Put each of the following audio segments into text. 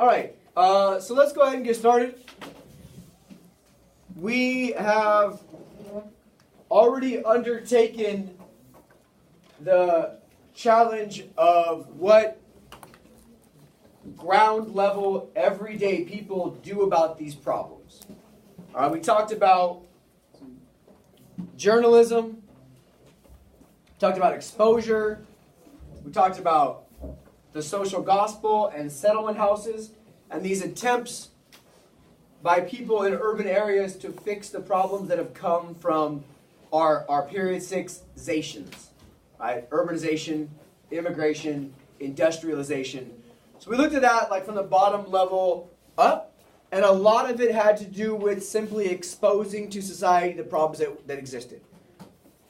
All right, so let's go ahead and get started. We have already undertaken the challenge of what ground level everyday people do about these problems. We talked about journalism, talked about exposure, we talked about the social gospel and settlement houses and these attempts by people in urban areas to fix the problems that have come from our period 6-zations, right? Urbanization, immigration, industrialization. So we looked at that like from the bottom level up, and a lot of it had to do with simply exposing to society the problems that existed.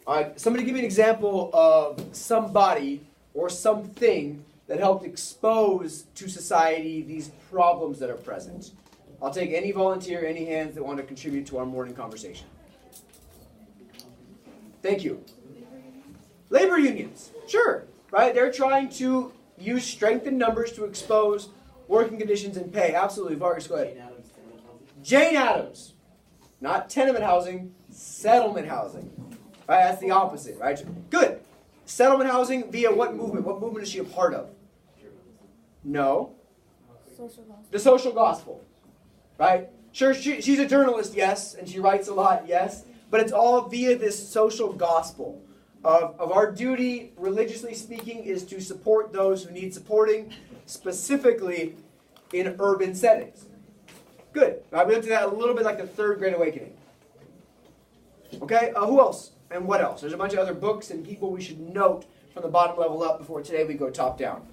All right, somebody give me an example of somebody or something that helped expose to society these problems that are present. I'll take any volunteer, any hands that want to contribute to our morning conversation. Thank you. Labor unions, sure, right? They're trying to use strength in numbers to expose working conditions and pay. Absolutely. Vargas, go ahead. Jane Addams. Not tenement housing, settlement housing. Right? That's the opposite, right? Good. Settlement housing via what movement? What movement is she a part of? No. The social gospel. Right? Sure, she's a journalist, yes, and she writes a lot, yes, but it's all via this social gospel of our duty, religiously speaking, is to support those who need supporting, specifically in urban settings. Good. Right, we looked at that a little bit like the Third Great Awakening. Okay, who else and what else? There's a bunch of other books and people we should note from the bottom level up before today we go top down.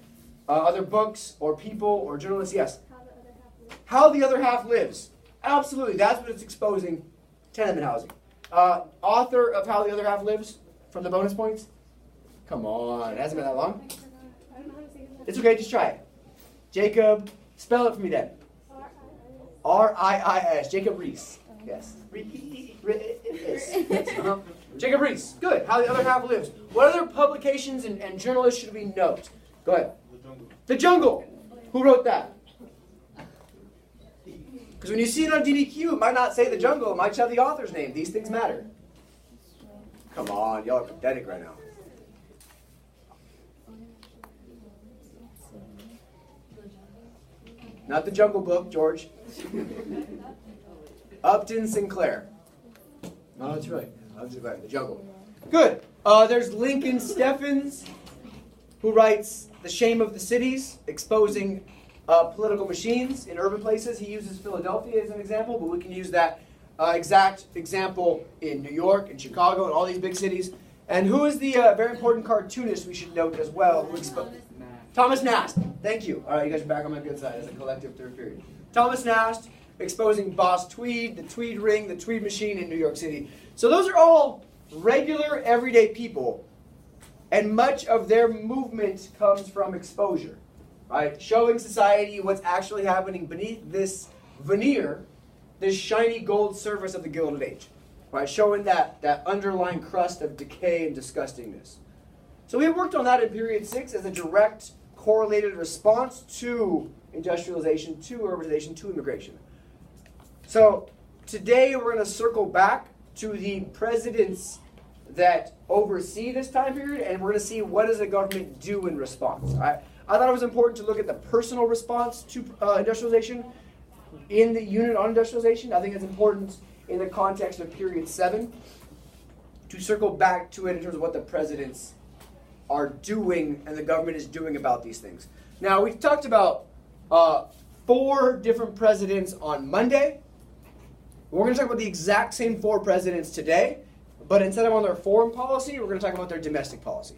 Other books or people or journalists, yes. How the Other Half Lives. Absolutely, that's what it's exposing, tenement housing. Author of How the Other Half Lives from the bonus points? Come on, it hasn't been that long. It's okay, just try it. Jacob, spell it for me then. R-I-I-S, Jacob Rees. Yes. Jacob Rees, good. How the Other Half Lives. What other publications and journalists should we note? Go ahead. The Jungle. Who wrote that? Because when you see it on DDQ, it might not say The Jungle. It might have the author's name. These things matter. Come on, y'all are pathetic right now. Not The Jungle Book, George. Upton Sinclair. No, that's right. Upton Sinclair, The Jungle. Good. There's Lincoln Steffens, who writes The Shame of the Cities, exposing political machines in urban places. He uses Philadelphia as an example, but we can use that exact example in New York and Chicago and all these big cities. And who is the very important cartoonist we should note as well? Thomas Nast. Thank you. All right, you guys are back on my good side as a collective third period. Thomas Nast, exposing Boss Tweed, the Tweed Ring, the Tweed Machine in New York City. So those are all regular, everyday people, and much of their movement comes from exposure, right? Showing society what's actually happening beneath this veneer, this shiny gold surface of the Gilded Age, right? Showing that underlying crust of decay and disgustingness. So we worked on that in period 6 as a direct correlated response to industrialization, to urbanization, to immigration. So today we're going to circle back to the presidents that oversee this time period, and we're going to see what does the government do in response. I thought it was important to look at the personal response to industrialization in the unit on industrialization. I think it's important in the context of period 7 to circle back to it in terms of what the presidents are doing and the government is doing about these things. Now, we talked about 4 different presidents on Monday. We're going to talk about the exact same 4 presidents today, but instead of on their foreign policy, we're going to talk about their domestic policy.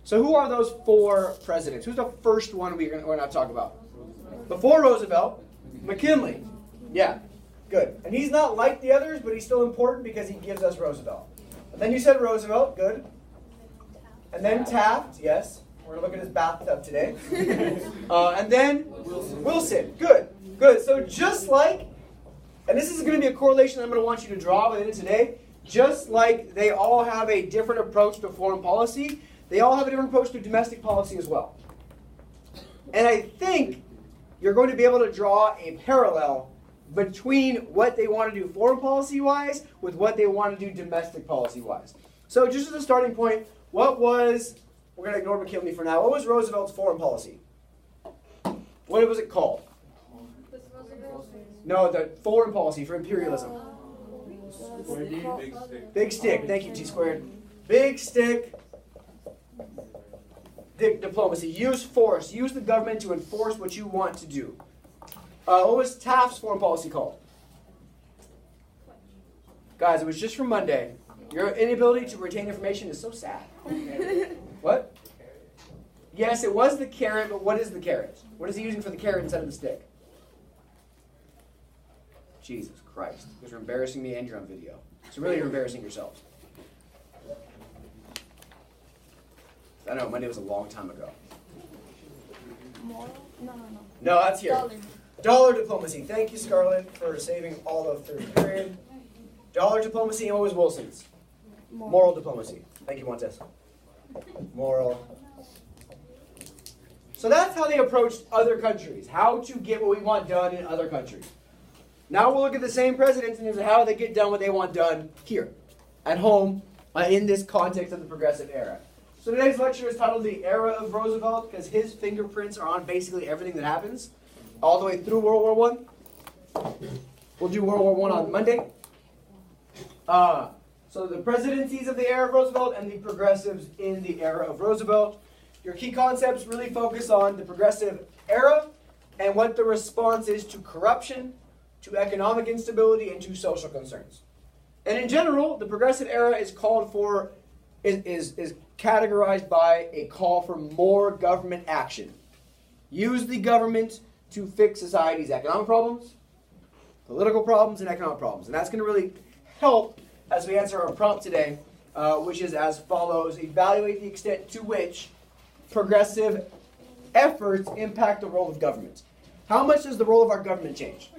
So who are those 4 presidents? Who's the first one we're going to talk about? Before Roosevelt, McKinley. Yeah, good. And he's not like the others, but he's still important because he gives us Roosevelt. And then you said Roosevelt, good. And then Taft, yes. We're going to look at his bathtub today. And then Wilson, good. Good. So just like, and this is going to be a correlation I'm going to want you to draw within it today, just like they all have a different approach to foreign policy, they all have a different approach to domestic policy as well. And I think you're going to be able to draw a parallel between what they want to do foreign policy-wise with what they want to do domestic policy-wise. So just as a starting point, what was, we're going to ignore McKinley for now, what was Roosevelt's foreign policy? What was it called? No, the foreign policy for imperialism. Big stick. Big stick. Thank you, T-squared. Big stick diplomacy. Use force. Use the government to enforce what you want to do. What was Taft's foreign policy called? Guys, it was just from Monday. Your inability to retain information is so sad. What? Yes, it was the carrot, but what is the carrot? What is he using for the carrot instead of the stick? Jesus Christ. You guys are embarrassing me and you're on video. So really you're embarrassing yourselves. I know, Monday was a long time ago. No. No, that's here. Dollar diplomacy. Thank you, Scarlett, for saving all of third period. Dollar diplomacy, and what was Wilson's? Moral diplomacy. Thank you, Montes. Moral. So that's how they approached other countries. How to get what we want done in other countries. Now we'll look at the same presidents and how they get done what they want done here, at home, in this context of the progressive era. So today's lecture is titled The Era of Roosevelt, because his fingerprints are on basically everything that happens, all the way through World War I. We'll do World War I on Monday. So the presidencies of the era of Roosevelt and the progressives in the era of Roosevelt. Your key concepts really focus on the progressive era and what the response is to corruption, to economic instability, and to social concerns. And in general, the progressive era is called for, is categorized by a call for more government action. Use the government to fix society's economic problems, political problems, and economic problems. And that's going to really help as we answer our prompt today, which is as follows. Evaluate the extent to which progressive efforts impact the role of government. How much does the role of our government change?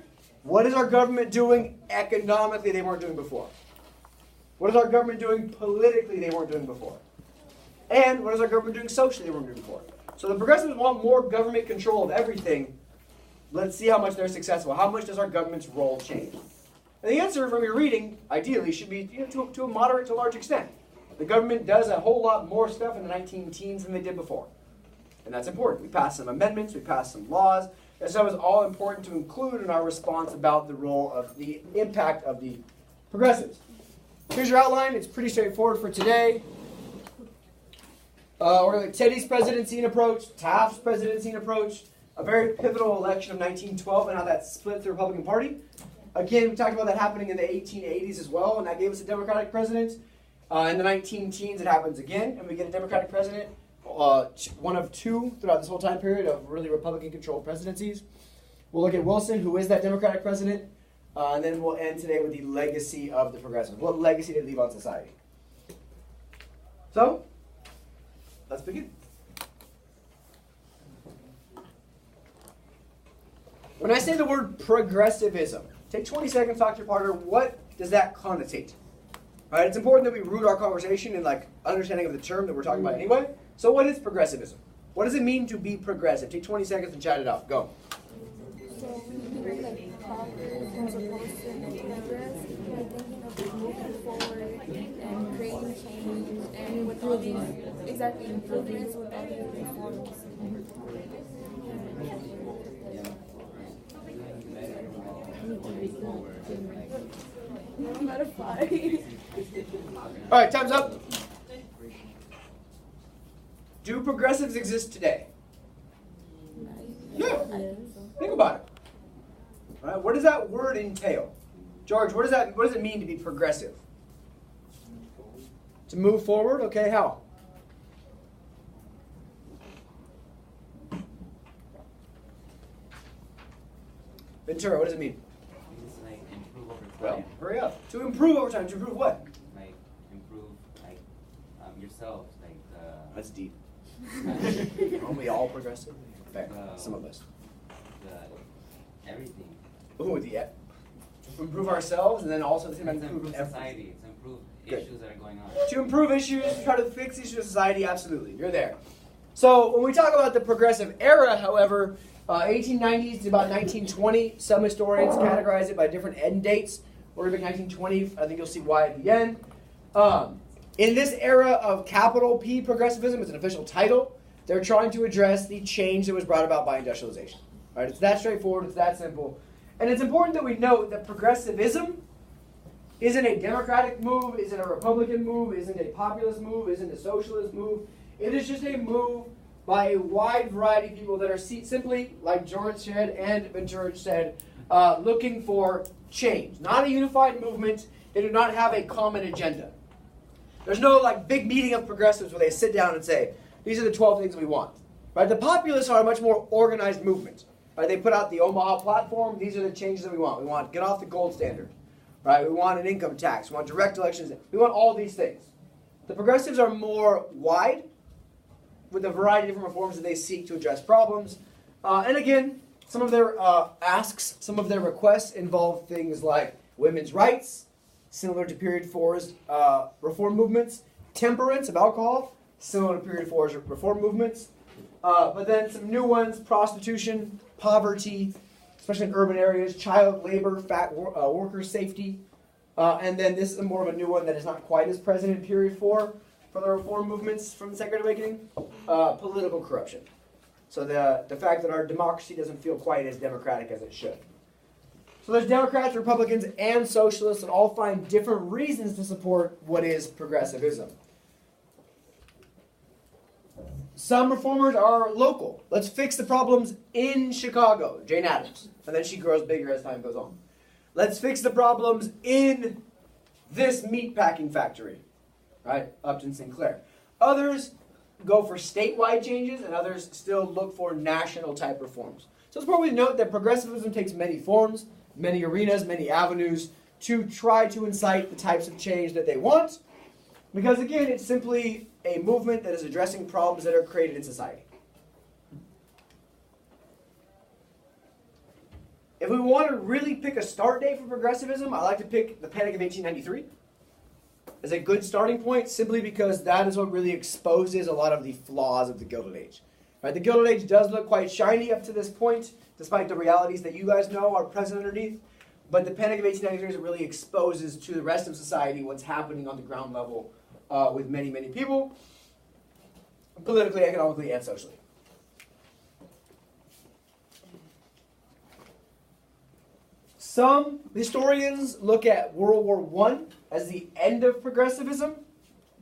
What is our government doing economically they weren't doing before? What is our government doing politically they weren't doing before? And what is our government doing socially they weren't doing before? So the progressives want more government control of everything. Let's see how much they're successful. How much does our government's role change? And the answer from your reading, ideally, should be to a moderate to large extent. The government does a whole lot more stuff in the 19-teens than they did before. And that's important. We passed some amendments, we passed some laws. And so it was all important to include in our response about the role of the impact of the progressives. Here's your outline. It's pretty straightforward for today. We're going to look at Teddy's presidency and approach, Taft's presidency and approach, a very pivotal election of 1912 and how that split the Republican Party. Again, we talked about that happening in the 1880s as well, and that gave us a Democratic president. In the 19-teens, it happens again, and we get a Democratic president, one of two throughout this whole time period of really Republican-controlled presidencies. We'll look at Wilson, who is that Democratic president, and then we'll end today with the legacy of the progressives. What legacy did it leave on society? So, let's begin. When I say the word progressivism, take 20 seconds, talk to your partner. What does that connotate? Right? It's important that we root our conversation in understanding of the term that we're talking about anyway. So what is progressivism? What does it mean to be progressive? Take 20 seconds and chat it out. Go. So we as opposed to the progress, we're thinking of moving forward and creating change and with all these improvements with all these reforms. I'm out of 5. All right, time's up. Do progressives exist today? Yeah. Think about it. All right, what does that word entail? George, what does it mean to be progressive? To move forward? Okay, how? Ventura, what does it mean? It's like improve over time. Well, hurry up. To improve over time. To improve what? Like improve yourself. That's deep. Aren't we all progressive? Fair. Some of us. Everything. Ooh, improve ourselves and then also at the same time It's improve improve everything. society. It's improve Good. issues that are going on. To improve issues, to try to fix issues of society, absolutely. You're there. So when we talk about the progressive era, however, 1890s to about 1920. Some historians categorize it by different end dates. We're going to pick 1920. I think you'll see why at the end. In this era of capital P progressivism, it's an official title, they're trying to address the change that was brought about by industrialization. Right? It's that straightforward. It's that simple. And it's important that we note that progressivism isn't a democratic move, isn't a Republican move, isn't a populist move, isn't a socialist move. It is just a move by a wide variety of people that are simply, like George said and Ventura said, looking for change. Not a unified movement. They do not have a common agenda. There's no like big meeting of progressives where they sit down and say, these are the 12 things we want. Right? The populists are a much more organized movement. Right? They put out the Omaha platform. These are the changes that we want. We want to get off the gold standard. Right? We want an income tax. We want direct elections. We want all these things. The progressives are more wide with a variety of different reforms that they seek to address problems. And again, some of their asks, some of their requests involve things like women's rights, similar to period four's reform movements, temperance of alcohol, similar to period four's reform movements, but then some new ones, prostitution, poverty, especially in urban areas, child labor, worker safety, and then this is more of a new one that is not quite as present in period four for the reform movements from the Second Awakening, political corruption. So the fact that our democracy doesn't feel quite as democratic as it should. So there's Democrats, Republicans, and Socialists that all find different reasons to support what is progressivism. Some reformers are local. Let's fix the problems in Chicago, Jane Addams. And then she grows bigger as time goes on. Let's fix the problems in this meatpacking factory, right? Upton Sinclair. Others go for statewide changes, and others still look for national type reforms. So it's important to note that progressivism takes many forms, many arenas, many avenues to try to incite the types of change that they want. Because again, it's simply a movement that is addressing problems that are created in society. If we want to really pick a start date for progressivism, I like to pick the Panic of 1893 as a good starting point, simply because that is what really exposes a lot of the flaws of the Gilded Age. Right? The Gilded Age does look quite shiny up to this point, despite the realities that you guys know are present underneath. But the Panic of 1893 is what really exposes to the rest of society what's happening on the ground level with many, many people, politically, economically, and socially. Some historians look at World War I as the end of progressivism,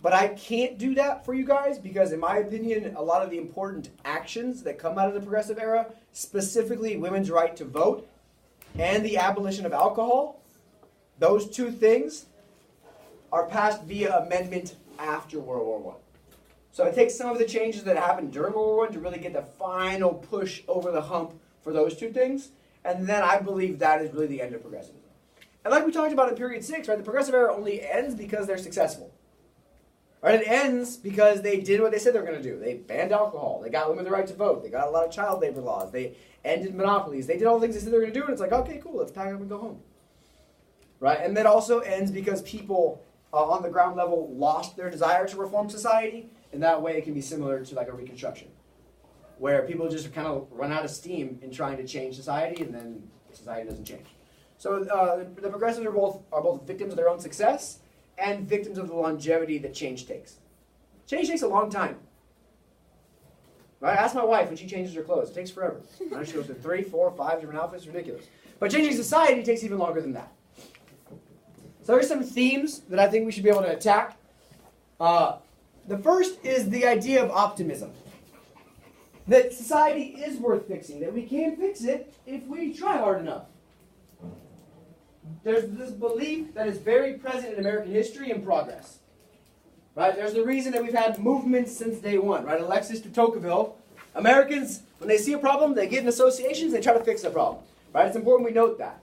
but I can't do that for you guys because, in my opinion, a lot of the important actions that come out of the progressive era, specifically women's right to vote and the abolition of alcohol, those two things are passed via amendment after World War I. So it takes some of the changes that happened during World War I to really get the final push over the hump for those two things. And then I believe that is really the end of progressivism. And like we talked about in period 6, right, the progressive era only ends because they're successful. Right, it ends because they did what they said they were going to do. They banned alcohol. They got women the right to vote. They got a lot of child labor laws. They ended monopolies. They did all the things they said they were going to do, and it's like, okay, cool, let's pack up and go home. Right, and that also ends because people on the ground level lost their desire to reform society, and that way it can be similar to like a Reconstruction, where people just kind of run out of steam in trying to change society, and then society doesn't change. So the progressives are both victims of their own success and victims of the longevity that change takes. Change takes a long time. Right? Ask my wife when she changes her clothes. It takes forever. Right? She goes through 3, 4, 5 different outfits. It's ridiculous. But changing society takes even longer than that. So there's some themes that I think we should be able to attack. The first is the idea of optimism. That society is worth fixing, that we can fix it if we try hard enough. There's this belief that is very present in American history and progress. Right? There's the reason that we've had movements since day one. Right? Alexis de Tocqueville. Americans, when they see a problem, they get in associations, they try to fix the problem. Right? It's important we note that.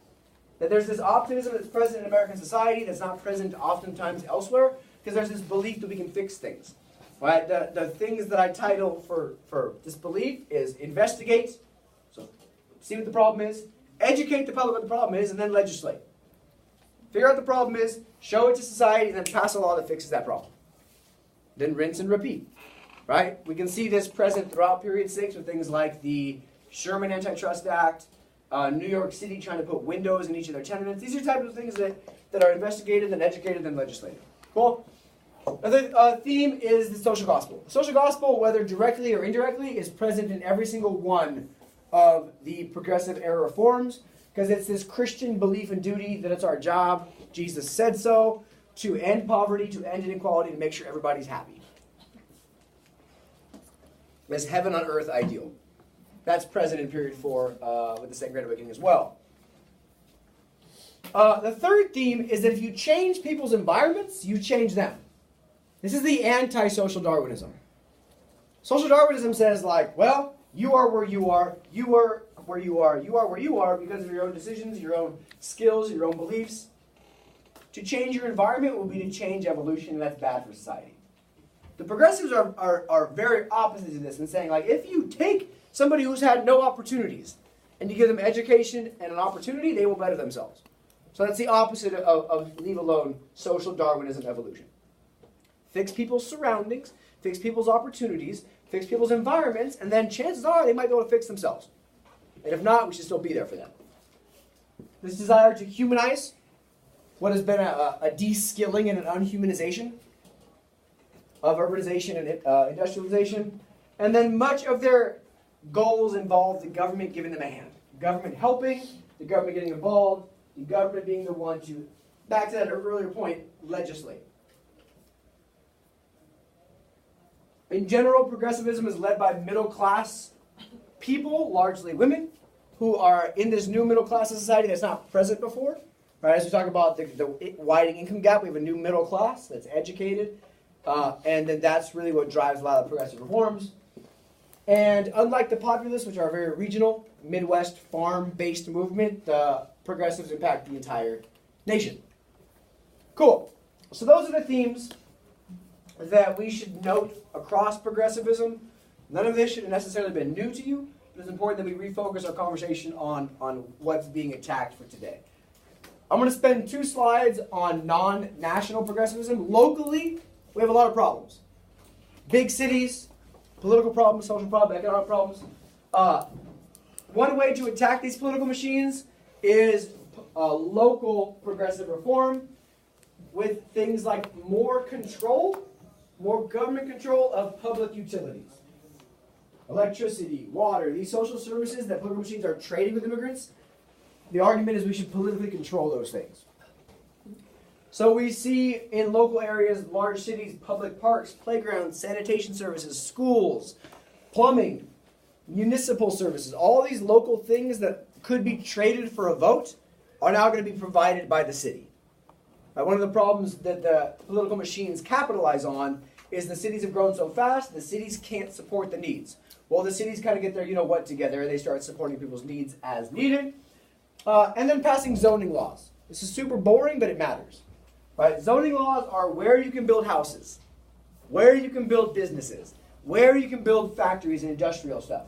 That there's this optimism that's present in American society that's not present oftentimes elsewhere, because there's this belief that we can fix things. Right? The things that I title for this belief is investigate, so see what the problem is, educate the public what the problem is, and then legislate. Figure out the problem is, show it to society, and then pass a law that fixes that problem. Then rinse and repeat. Right? We can see this present throughout period 6 with things like the Sherman Antitrust Act, New York City trying to put windows in each of their tenements. These are types of things that are investigated and educated and legislated. Cool? Another theme is the social gospel. The social gospel, whether directly or indirectly, is present in every single one of the progressive era reforms, because it's this Christian belief and duty that it's our job, Jesus said so, to end poverty, to end inequality, to make sure everybody's happy. This heaven on earth ideal. That's present in period 4 with the Second Great Awakening as well. The third theme is that if you change people's environments, you change them. This is the anti-social Darwinism. Social Darwinism says, like, well, you are where you are, you are where you are, you are where you are because of your own decisions, your own skills, your own beliefs. To change your environment will be to change evolution, and that's bad for society. The progressives are very opposite to this in saying, like, if you take somebody who's had no opportunities and you give them education and an opportunity, they will better themselves. So that's the opposite of leave alone social Darwinism evolution. Fix people's surroundings, fix people's opportunities, fix people's environments, and then chances are they might be able to fix themselves. And if not, we should still be there for them. This desire to humanize what has been a de-skilling and an unhumanization of urbanization and industrialization. And then much of their goals involve the government giving them a hand. Government helping, the government getting involved, the government being the one to, back to that earlier point, legislate. In general, progressivism is led by middle-class people, largely women, who are in this new middle-class society that's not present before. Right? As we talk about the widening income gap, we have a new middle class that's educated, and then that's really what drives a lot of progressive reforms. And unlike the populists, which are a very regional, Midwest, farm-based movement, the progressives impact the entire nation. Cool. So those are the themes that we should note across progressivism. None of this should have necessarily been new to you, but it's important that we refocus our conversation on what's being attacked for today. I'm going to spend 2 slides on non-national progressivism. Locally, we have a lot of problems. Big cities, political problems, social problems, economic problems. One way to attack these political machines is local progressive reform with things like more control, more government control of public utilities. Electricity, water, these social services that political machines are trading with immigrants. The argument is we should politically control those things. So we see in local areas, large cities, public parks, playgrounds, sanitation services, schools, plumbing, municipal services. All these local things that could be traded for a vote are now going to be provided by the city. One of the problems that the political machines capitalize on is the cities have grown so fast, the cities can't support the needs. Well, the cities kind of get their you-know-what together, and they start supporting people's needs as needed. And then passing zoning laws. This is super boring, but it matters. Right? Zoning laws are where you can build houses, where you can build businesses, where you can build factories and industrial stuff.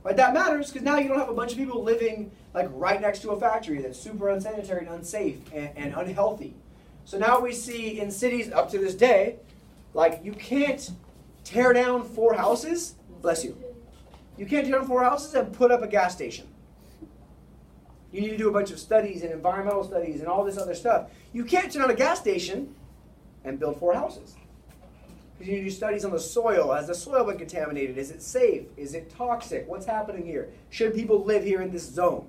Right? That matters because now you don't have a bunch of people living like right next to a factory that's super unsanitary and unsafe and unhealthy. So now we see in cities up to this day, like you can't tear down 4 houses, bless you. You can't tear down 4 houses and put up a gas station. You need to do a bunch of studies and environmental studies and all this other stuff. You can't turn on a gas station and build 4 houses. Because you need to do studies on the soil. Has the soil been contaminated? Is it safe? Is it toxic? What's happening here? Should people live here in this zone?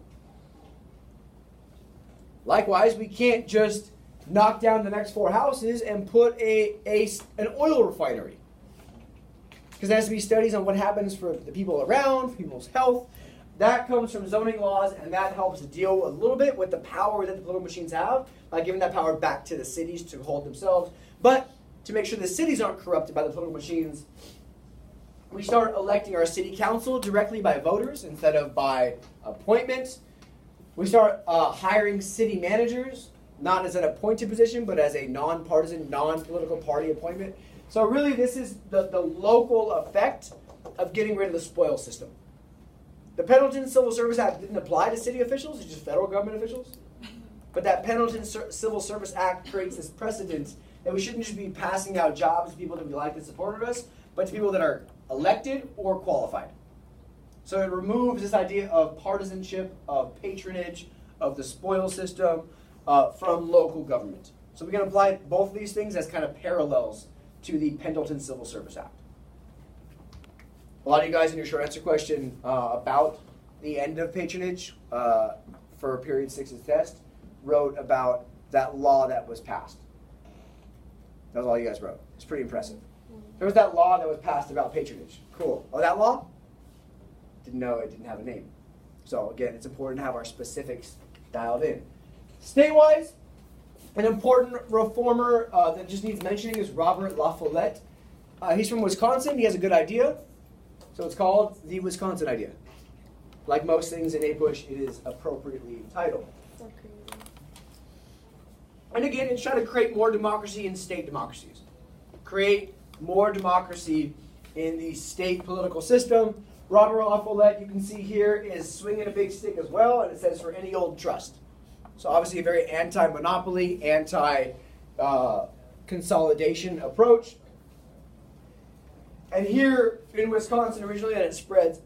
Likewise, we can't just knock down the next 4 houses and put an oil refinery. Because there has to be studies on what happens for the people around, for people's health. That comes from zoning laws, and that helps deal a little bit with the power that the political machines have by giving that power back to the cities to hold themselves. But to make sure the cities aren't corrupted by the political machines, we start electing our city council directly by voters instead of by appointment. We start hiring city managers, not as an appointed position, but as a nonpartisan, non-political party appointment. So really this is the local effect of getting rid of the spoil system. The Pendleton Civil Service Act didn't apply to city officials, it's just federal government officials. But that Pendleton Civil Service Act creates this precedent that we shouldn't just be passing out jobs to people that we like and supported us, but to people that are elected or qualified. So it removes this idea of partisanship, of patronage, of the spoil system from local government. So we can apply both of these things as kind of parallels to the Pendleton Civil Service Act. A lot of you guys in your short answer question about the end of patronage for period 6's test wrote about that law that was passed. That was all you guys wrote. It's pretty impressive. There was that law that was passed about patronage. Cool. Oh, that law? Didn't know it didn't have a name. So again, it's important to have our specifics dialed in. State-wise, an important reformer that just needs mentioning is Robert La Follette. He's from Wisconsin. He has a good idea. So it's called the Wisconsin idea. Like most things in APUSH, it is appropriately titled. So creative. And again, it's trying to create more democracy in state democracies. Create more democracy in the state political system. Robert La Follette, you can see here, is swinging a big stick as well, and it says for any old trust. So obviously a very anti-monopoly, anti-consolidation approach. And here in Wisconsin originally, and it spreads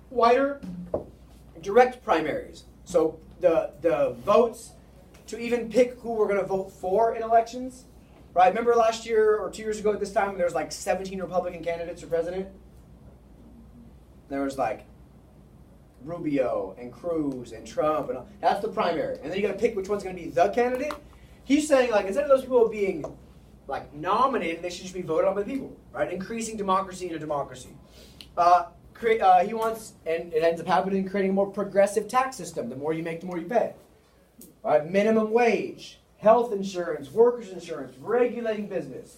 wider, direct primaries. So the votes to even pick who we're going to vote for in elections. Right? Remember last year or 2 years ago at this time, there was like 17 Republican candidates for president? There was like Rubio and Cruz and Trump, and all. That's the primary. And then you got to pick which one's going to be the candidate. He's saying, like, instead of those people being like nominated, they should just be voted on by the people, right? Increasing democracy in a democracy. He wants, and it ends up happening, creating a more progressive tax system. The more you make, the more you pay. Right? Minimum wage, health insurance, workers' insurance, regulating business.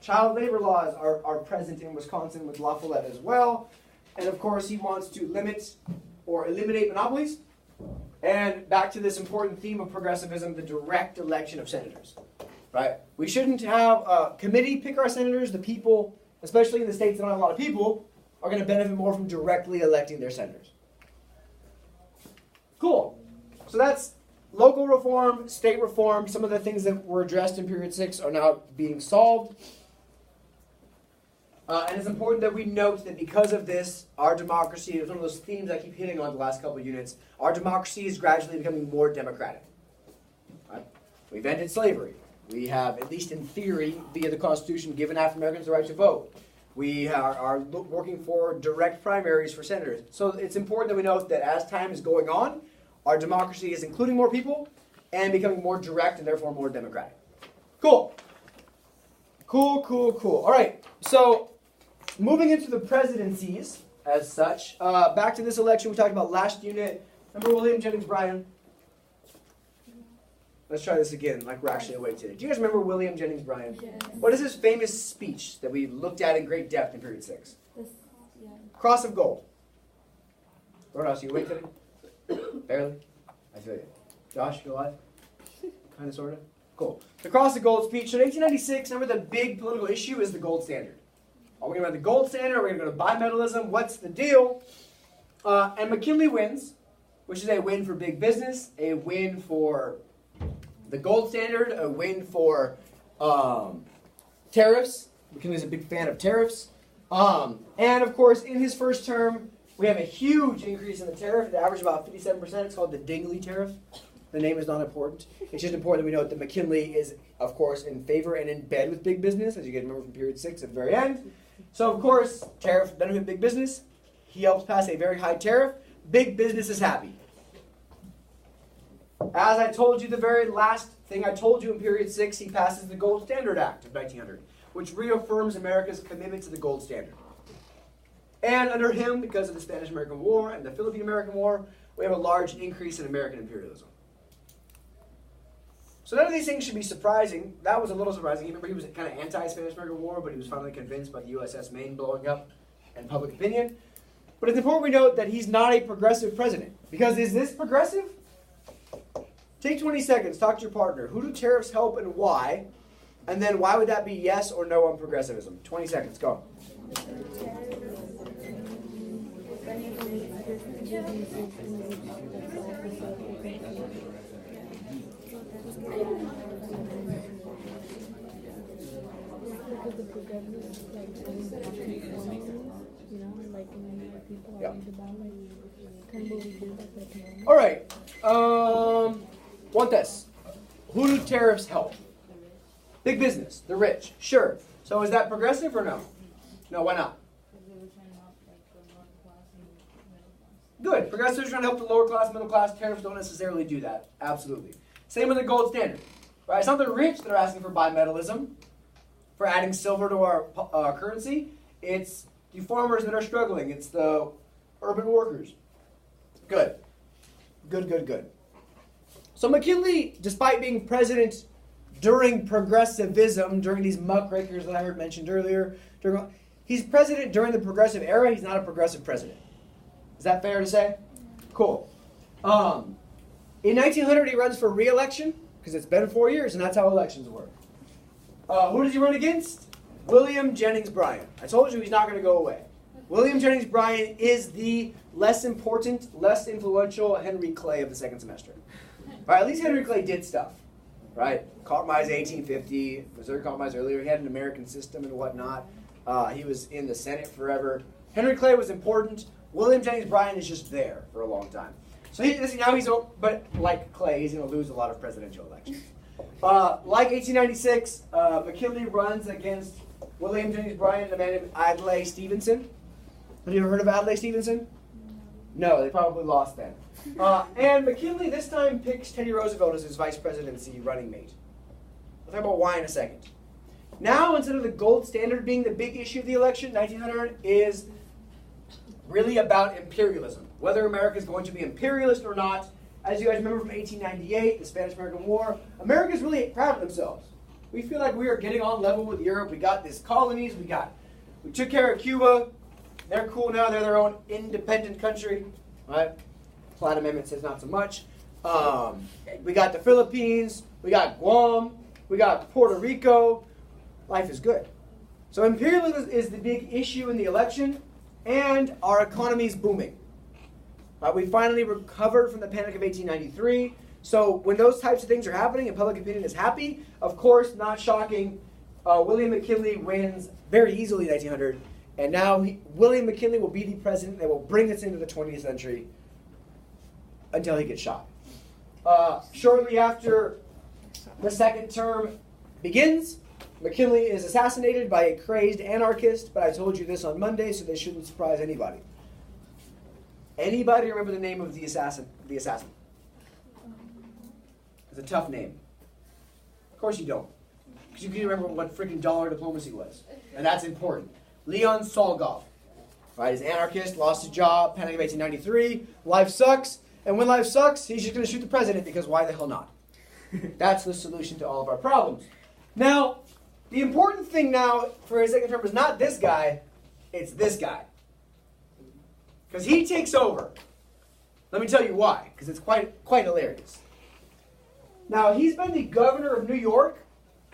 Child labor laws are present in Wisconsin with La Follette as well. And of course, he wants to limit or eliminate monopolies. And back to this important theme of progressivism, the direct election of senators. Right? We shouldn't have a committee pick our senators. The people, especially in the states that don't have a lot of people, are going to benefit more from directly electing their senators. Cool. So that's local reform, state reform. Some of the things that were addressed in period 6 are now being solved. And it's important that we note that because of this, our democracy is one of those themes I keep hitting on the last couple of units. Our democracy is gradually becoming more democratic. Right? We've ended slavery. We have, at least in theory, via the Constitution, given African Americans the right to vote. We are working for direct primaries for senators. So it's important that we note that as time is going on, our democracy is including more people and becoming more direct and therefore more democratic. Cool. Cool. All right. So moving into the presidencies as such, back to this election we talked about last unit. Remember William Jennings Bryan? Let's try this again, like we're actually awake today. Do you guys remember William Jennings Bryan? Yes. What is his famous speech that we looked at in great depth in period 6? Cross of Gold. What else? You awake today? Barely? I feel you. Josh, you alive? Kind of, sort of? Cool. The Cross of Gold speech. So in 1896, remember the big political issue is the gold standard. Are we going to have the gold standard? Are we going to go to bimetallism? What's the deal? And McKinley wins, which is a win for big business, a win for the gold standard, a win for tariffs. McKinley's a big fan of tariffs. And of course, in his first term, we have a huge increase in the tariff. It averaged about 57%. It's called the Dingley tariff. The name is not important. It's just important that we note that McKinley is, of course, in favor and in bed with big business, as you guys remember from period 6 at the very end. So, of course, tariff benefit big business. He helps pass a very high tariff. Big business is happy. As I told you, the very last thing I told you in period 6, he passes the Gold Standard Act of 1900, which reaffirms America's commitment to the gold standard. And under him, because of the Spanish-American War and the Philippine-American War, we have a large increase in American imperialism. So none of these things should be surprising. That was a little surprising. You remember he was kind of anti-Spanish-American War, but he was finally convinced by the USS Maine blowing up and public opinion. But it's important we note that he's not a progressive president. Because is this progressive? Take 20 seconds, talk to your partner. Who do tariffs help and why? And then why would that be yes or no on progressivism? 20 seconds, go. You know, like when people Yeah. read about like can't believe this. All right. Want this? Who do tariffs help? Big business, the rich. Sure. So is that progressive or no? No, why not? Good. Progressives are trying to help the lower class, middle class. Tariffs don't necessarily do that. Absolutely. Same with the gold standard. Right? It's not the rich that are asking for bimetallism, for adding silver to our currency. It's the farmers that are struggling. It's the urban workers. Good. Good. So McKinley, despite being president during progressivism, during these muckrakers that I heard mentioned earlier, he's president during the progressive era. He's not a progressive president. Is that fair to say? Cool. In 1900, he runs for re-election, because it's been 4 years, and that's how elections work. Who does he run against? William Jennings Bryan. I told you he's not going to go away. William Jennings Bryan is the less important, less influential Henry Clay of the second semester. Right, at least Henry Clay did stuff. Right? Compromise 1850, Missouri Compromise earlier. He had an American system and whatnot. He was in the Senate forever. Henry Clay was important. William Jennings Bryan is just there for a long time. So but like Clay, he's going to lose a lot of presidential elections. Like 1896, McKinley runs against William Jennings Bryan and a man named Adlai Stevenson. Have you ever heard of Adlai Stevenson? No, they probably lost then. And McKinley this time picks Teddy Roosevelt as his vice presidency running mate. We'll talk about why in a second. Now, instead of the gold standard being the big issue of the election, 1900 is really about imperialism. Whether America is going to be imperialist or not. As you guys remember from 1898, the Spanish-American War, America's really proud of themselves. We feel like we are getting on level with Europe. We got these colonies. We took care of Cuba. They're cool now. They're their own independent country. Right? Platt Amendment says not so much. We got the Philippines. We got Guam. We got Puerto Rico. Life is good. So imperialism is the big issue in the election, and our economy is booming. We finally recovered from the Panic of 1893. So when those types of things are happening and public opinion is happy, of course, not shocking, William McKinley wins very easily in 1900. And now William McKinley will be the president that will bring us into the 20th century until he gets shot. Shortly after the second term begins, McKinley is assassinated by a crazed anarchist, but I told you this on Monday, so this shouldn't surprise anybody. Anybody remember the name of the assassin? It's a tough name. Of course you don't. Because you can remember what freaking dollar diplomacy was. And that's important. Leon Solgov. Right, he's an anarchist, lost his job, Panic of 1893. Life sucks. And when life sucks, he's just going to shoot the president because why the hell not? That's the solution to all of our problems. Now, the important thing now for his second term is not this guy, it's this guy. Because he takes over. Let me tell you why, because it's quite hilarious. Now, he's been the governor of New York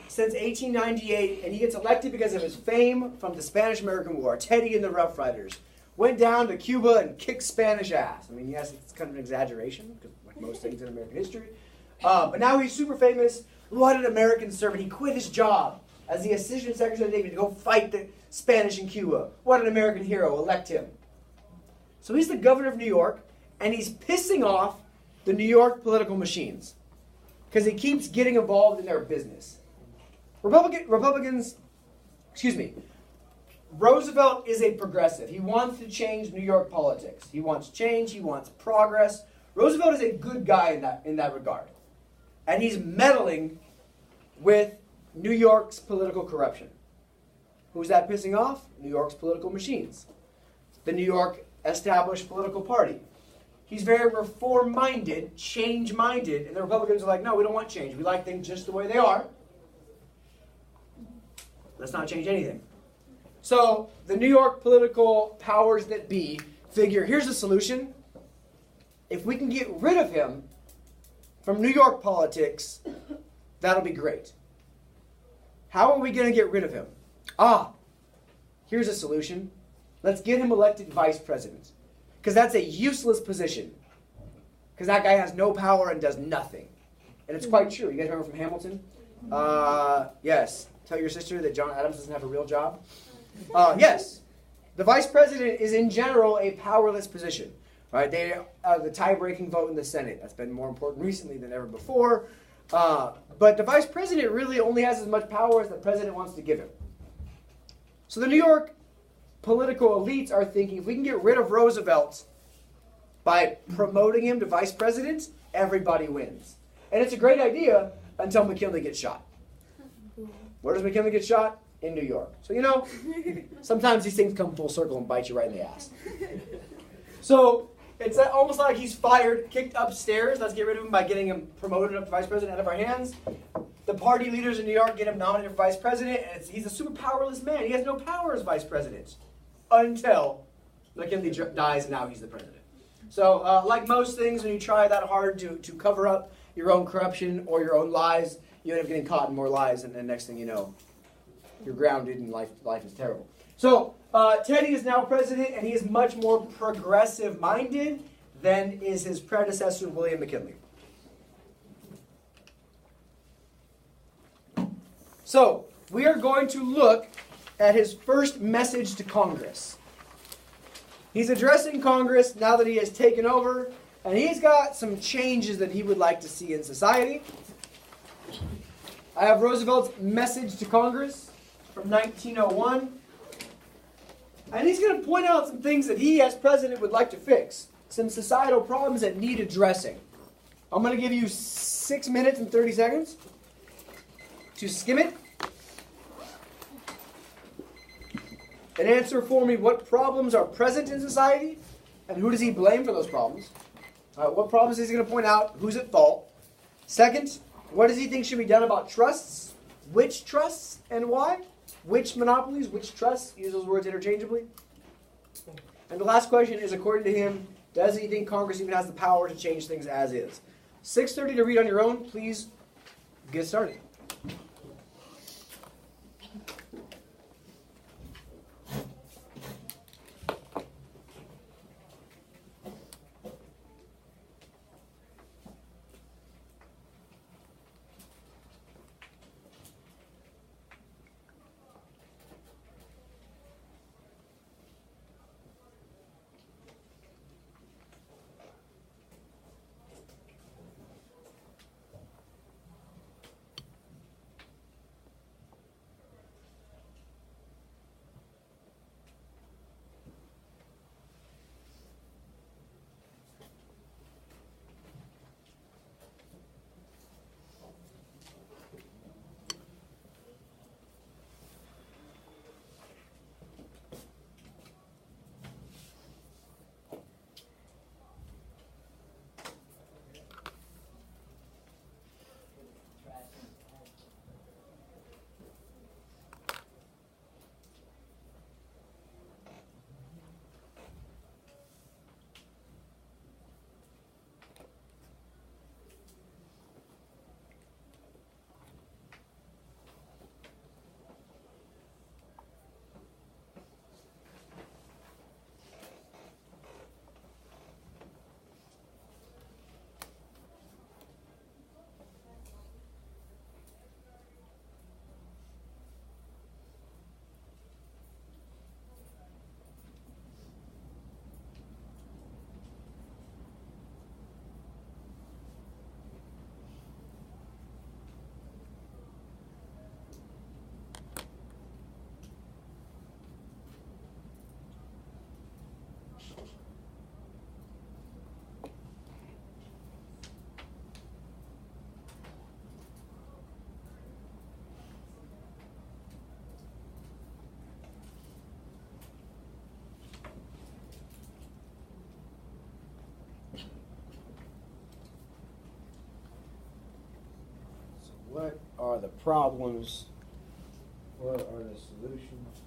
since 1898, and he gets elected because of his fame from the Spanish-American War. Teddy and the Rough Riders went down to Cuba and kicked Spanish ass. I mean, yes, it's kind of an exaggeration, like most things in American history. But now he's super famous. What an American servant. He quit his job as the Assistant Secretary of the Navy to go fight the Spanish in Cuba. What an American hero. Elect him. So he's the governor of New York, and he's pissing off the New York political machines because he keeps getting involved in their business. Roosevelt is a progressive. He wants to change New York politics. He wants change. He wants progress. Roosevelt is a good guy in that regard. And he's meddling with New York's political corruption. Who's that pissing off? New York's political machines. The New York established political party. He's very reform-minded, change-minded, and the Republicans are like, no, we don't want change. We like things just the way they are. Let's not change anything. So the New York political powers that be figure, here's the solution. If we can get rid of him from New York politics, that'll be great. How are we going to get rid of him? Here's a solution. Let's get him elected vice president. Because that's a useless position. Because that guy has no power and does nothing. And it's quite true. You guys remember from Hamilton? Yes. Tell your sister that John Adams doesn't have a real job. Yes. the vice president is in general a powerless position. Right? They are the tie-breaking vote in the Senate. That's been more important recently than ever before. But the vice president really only has as much power as the president wants to give him. So the New York political elites are thinking, if we can get rid of Roosevelt by promoting him to vice president, everybody wins. And it's a great idea until McKinley gets shot. Where does McKinley get shot? In New York. So, you know, sometimes these things come full circle and bite you right in the ass. So it's almost like he's fired, kicked upstairs. Let's get rid of him by getting him promoted up to vice president out of our hands. The party leaders in New York get him nominated for vice president, and he's a super powerless man. He has no power as vice president until McKinley dies, and now he's the president. So, like most things, when you try that hard to cover up your own corruption or your own lies, you end up getting caught in more lies, and then next thing you know, you're grounded and life is terrible. So, Teddy is now president, and he is much more progressive-minded than is his predecessor, William McKinley. So, we are going to look at his first message to Congress. He's addressing Congress now that he has taken over, and he's got some changes that he would like to see in society. I have Roosevelt's message to Congress from 1901. And he's going to point out some things that he, as president, would like to fix. Some societal problems that need addressing. I'm going to give you 6 minutes and 30 seconds to skim it. And answer for me what problems are present in society and who does he blame for those problems. What problems is he going to point out? Who's at fault? Second, what does he think should be done about trusts? Which trusts and why? Which monopolies? Which trusts? Use those words interchangeably. And the last question is, according to him, does he think Congress even has the power to change things as is? 6:30 to read on your own. Please get started. What are the problems? What are the solutions?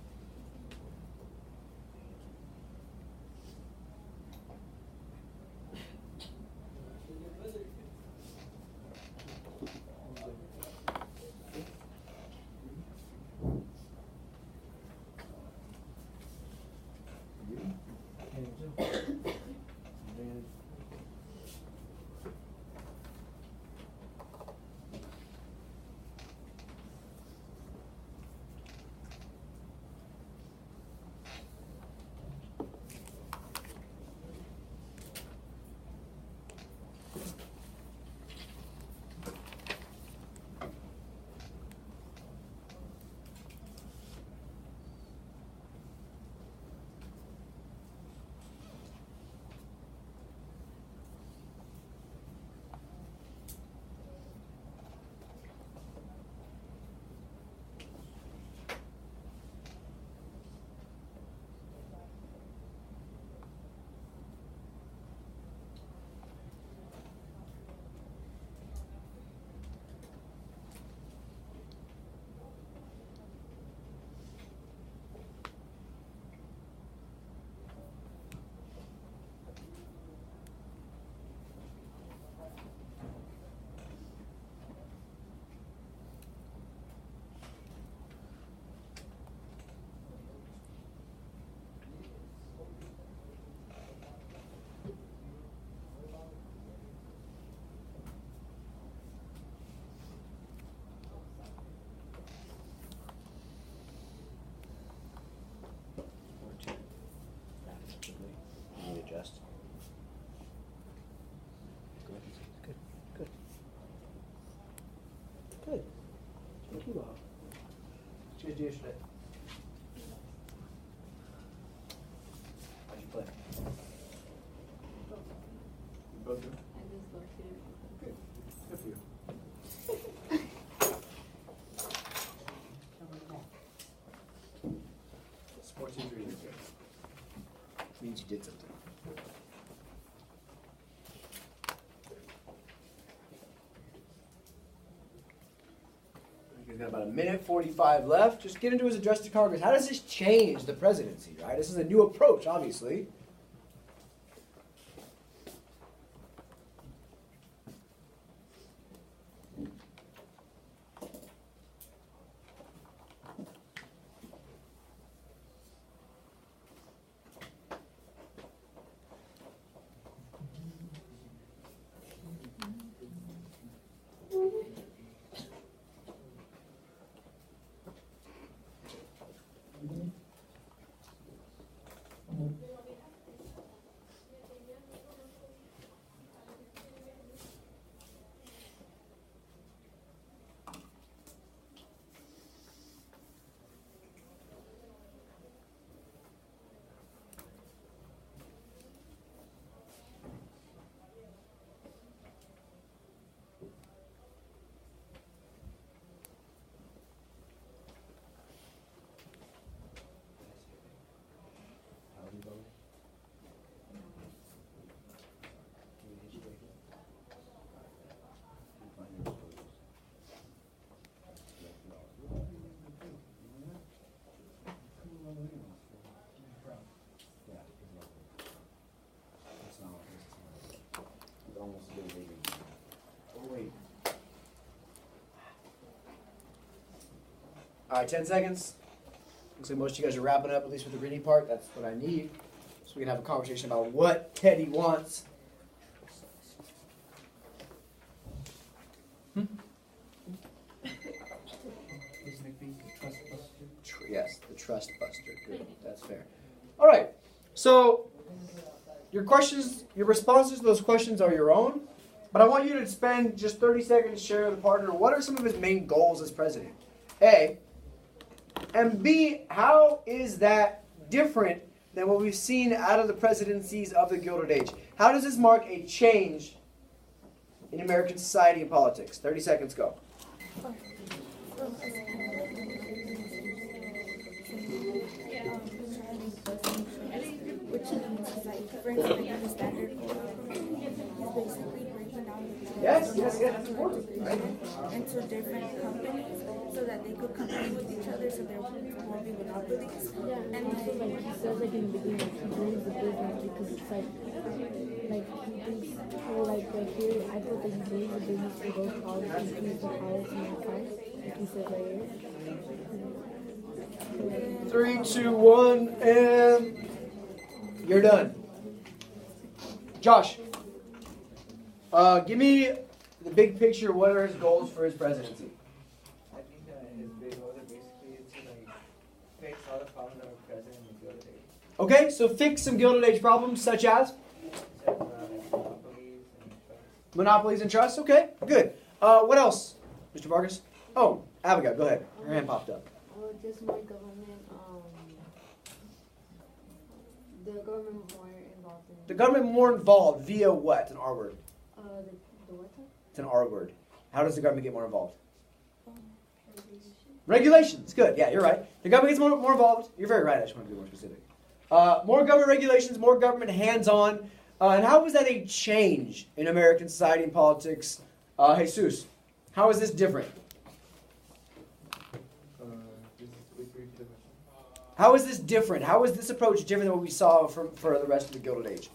you do yesterday? How'd you play? You both do? Good. Good for you. Sports injury is good. Means you did something. We've got about a minute 45 left. Just get into his address to Congress. How does this change the presidency, right? This is a new approach, obviously. All right, 10 seconds. Looks like most of you guys are wrapping up, at least with the reading part. That's what I need. So we can have a conversation about what Teddy wants. Yes, the trust buster. Good. That's fair. All right. So your questions, your responses to those questions are your own. But I want you to spend just 30 seconds to share with the partner what are some of his main goals as president. A. And B, how is that different than what we've seen out of the presidencies of the Gilded Age? How does this mark a change in American society and politics? 30 seconds, go. Yes, that's important, right? Into different companies so that they could compete with each other so there won't be monopolies. Yeah, and also like he says like in the beginning, like he blames the business because it's like he thinks, well, like here, I thought that he blames the business for those policies because the policy and price, like he said right here. 3, 2, 1, and you're done. Josh, give me the big picture. What are his goals for his presidency? I think his big goals are basically to like fix all the problems that were present in the Gilded Age. Okay, so fix some Gilded Age problems such as monopolies and trusts. Okay, good. What else, Mr. Vargas? Oh, Abigail, go ahead. Your hand popped up. Just more government, the government more involved in The government more involved via what? It's an R word. the what type? It's an R word. How does the government get more involved? Regulations. Good. Yeah, you're right. The government gets more involved. You're very right. I just want to be more specific. More government regulations, more government hands-on. And how was that a change in American society and politics? Jesus, how is this different? How is this different? How is this approach different than what we saw for the rest of the Gilded Age?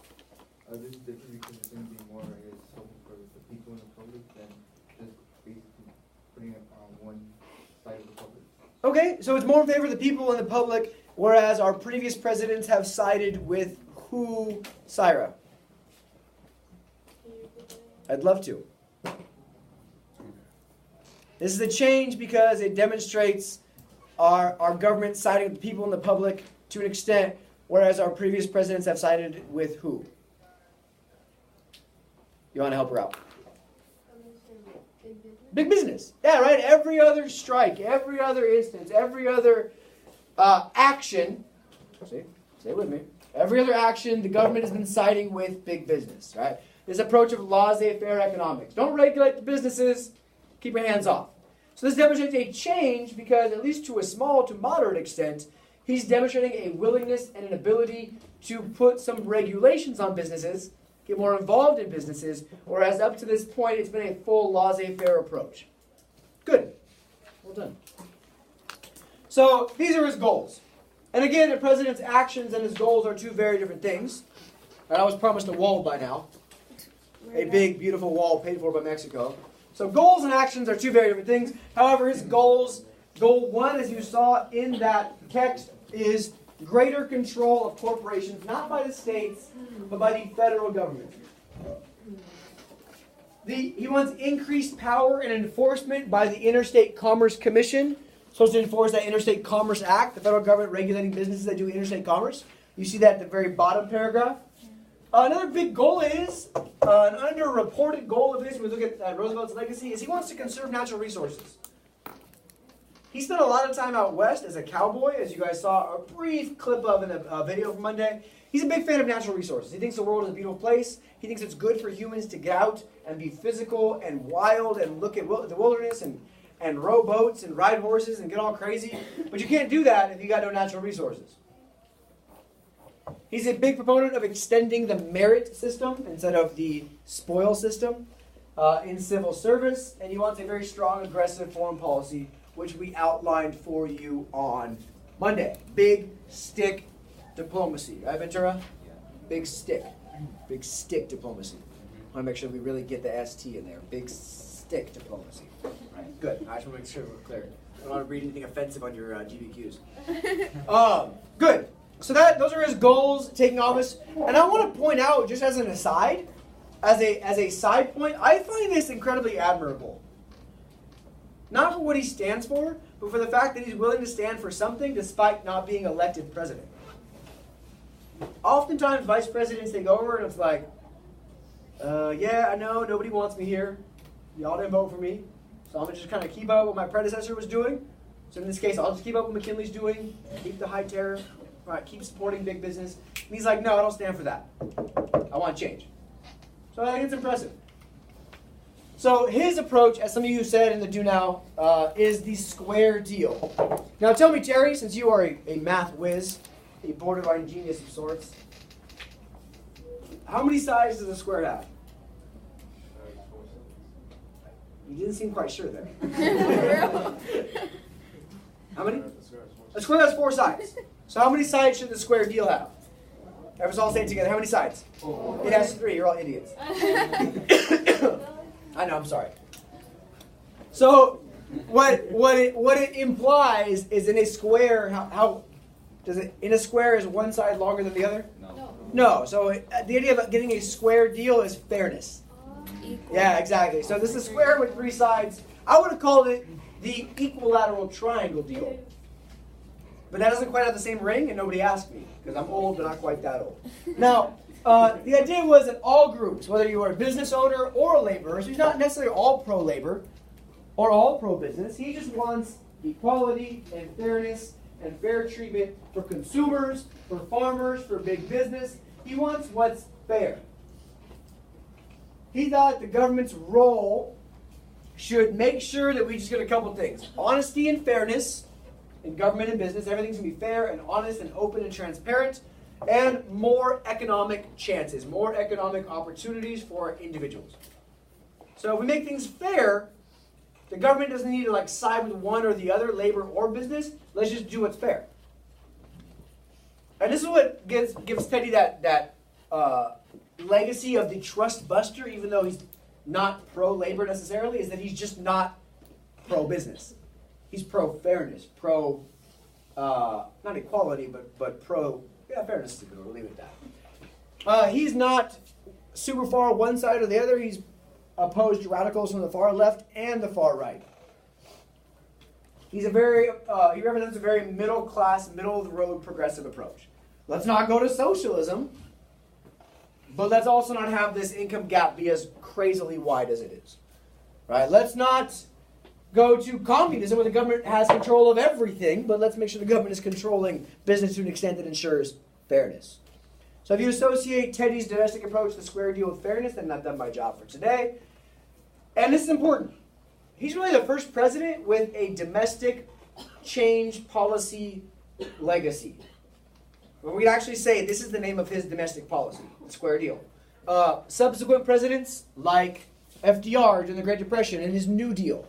This is different because it's going to be more, I guess, helpful for the people in the public than just basically putting it on one side of the public. Okay, so it's more in favor of the people and the public, whereas our previous presidents have sided with who, Syra? I'd love to. This is a change because it demonstrates our government siding with the people and the public to an extent, whereas our previous presidents have sided with who? You want to help her out? Big business. Yeah, right? Every other strike, every other instance, every other action, stay with me, every other action the government has been siding with big business, right? This approach of laissez-faire economics. Don't regulate the businesses, keep your hands off. So this demonstrates a change because, at least to a small to moderate extent, he's demonstrating a willingness and an ability to put some regulations on businesses, get more involved in businesses, whereas up to this point it's been a full laissez-faire approach. Good. Well done. So these are his goals. And again, the president's actions and his goals are two very different things. And I was promised a wall by now. A big, beautiful wall paid for by Mexico. So goals and actions are two very different things. However, his goals, goal one, as you saw in that text, is greater control of corporations, not by the states, but by the federal government. He wants increased power and enforcement by the Interstate Commerce Commission, supposed to enforce that Interstate Commerce Act, the federal government regulating businesses that do interstate commerce. You see that at the very bottom paragraph. Another big goal is, an underreported goal of his, when we look at Roosevelt's legacy, is he wants to conserve natural resources. He spent a lot of time out west as a cowboy, as you guys saw a brief clip of in a video from Monday. He's a big fan of natural resources. He thinks the world is a beautiful place. He thinks it's good for humans to get out and be physical and wild and look at the wilderness and row boats and ride horses and get all crazy. But you can't do that if you got no natural resources. He's a big proponent of extending the merit system instead of the spoil system in civil service. And he wants a very strong, aggressive foreign policy, which we outlined for you on Monday. Big stick diplomacy. Right, Ventura? Yeah. Big stick. Big stick diplomacy. I want to make sure we really get the ST in there. Big stick diplomacy. Right. Good. I just want to make sure we're clear. I don't want to read anything offensive on your GBQs. Good. So those are his goals taking office. And I want to point out, just as an aside, as a side point, I find this incredibly admirable. Not for what he stands for, but for the fact that he's willing to stand for something despite not being elected president. Oftentimes, vice presidents take over and it's like, yeah, I know, nobody wants me here. Y'all didn't vote for me. So I'm going to just kind of keep up what my predecessor was doing. So in this case, I'll just keep up what McKinley's doing, keep the high tariff, right, keep supporting big business. And he's like, no, I don't stand for that. I want change. So I think it's impressive. So his approach, as some of you said in the Do Now, is the square deal. Now tell me, Terry, since you are a math whiz, a borderline genius of sorts, how many sides does a square have? You didn't seem quite sure there. How many? A square has 4 sides. So how many sides should the square deal have? Let's all say it together. How many sides? 4. It has 3. You're all idiots. I know, I'm sorry. So what it implies is in a square, how does it, in a square is one side longer than the other? No. So the idea of getting a square deal is fairness. Equal. Yeah, exactly. So this is a square with 3 sides. I would have called it the equilateral triangle deal. But that doesn't quite have the same ring, and nobody asked me, because I'm old, but not quite that old. Now, the idea was that all groups, whether you are a business owner or a laborer, so he's not necessarily all pro-labor or all pro-business. He just wants equality and fairness and fair treatment for consumers, for farmers, for big business. He wants what's fair. He thought the government's role should make sure that we just get a couple things. Honesty and fairness in government and business. Everything's going to be fair and honest and open and transparent. And more economic chances, more economic opportunities for individuals. So if we make things fair, the government doesn't need to side with one or the other, labor or business. Let's just do what's fair. And this is what gives Teddy that legacy of the trust buster, even though he's not pro-labor necessarily, is that he's just not pro-business. He's pro-fairness, not equality, but pro... Yeah, fairness is a good one. We'll leave it at that. He's not super far one side or the other. He's opposed to radicals from the far left and the far right. He's he represents a very middle-class, middle-of-the-road progressive approach. Let's not go to socialism, but let's also not have this income gap be as crazily wide as it is. Right? Let's not go to communism where the government has control of everything, but let's make sure the government is controlling business to an extent that ensures fairness. So if you associate Teddy's domestic approach to the square deal with fairness, then I've done my job for today. And this is important. He's really the first president with a domestic change policy legacy. Well, we can actually say this is the name of his domestic policy, the square deal. Subsequent presidents like FDR during the Great Depression and his New Deal.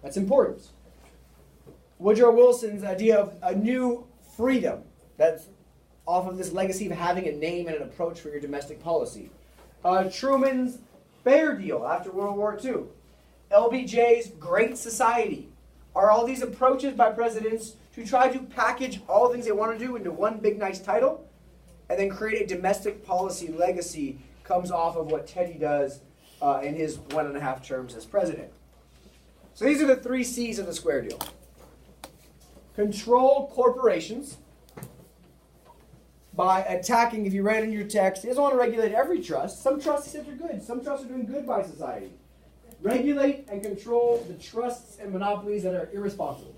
That's important. Woodrow Wilson's idea of a new freedom. That's off of this legacy of having a name and an approach for your domestic policy. Truman's Fair Deal after World War II. LBJ's Great Society. Are all these approaches by presidents to try to package all the things they want to do into one big nice title and then create a domestic policy legacy comes off of what Teddy does in his 1.5 terms as president. So these are the 3 C's of the square deal. Control corporations by attacking, if you ran in your text, he doesn't want to regulate every trust. Some trusts he said are good. Some trusts are doing good by society. Regulate and control the trusts and monopolies that are irresponsible.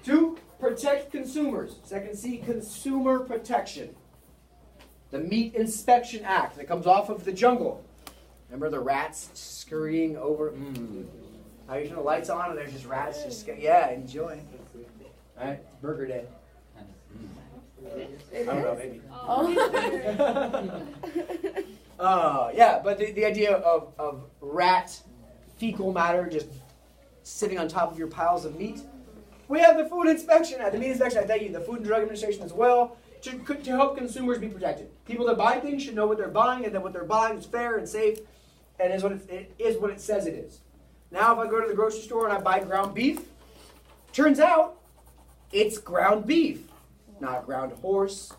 2, protect consumers. Second C, consumer protection. The Meat Inspection Act that comes off of the jungle. Remember the rats scurrying over? Now you turn the lights on and there's just rats just, yeah, enjoy. All right, it's burger day. I don't know, maybe. Yeah, but the idea of rat fecal matter just sitting on top of your piles of meat. We have the Food Inspection Act, the Meat Inspection Act, thank you, the Food and Drug Administration as well, to help consumers be protected. People that buy things should know what they're buying and that what they're buying is fair and safe and is what it says it is. Now if I go to the grocery store and I buy ground beef, turns out it's ground beef. Not ground horse,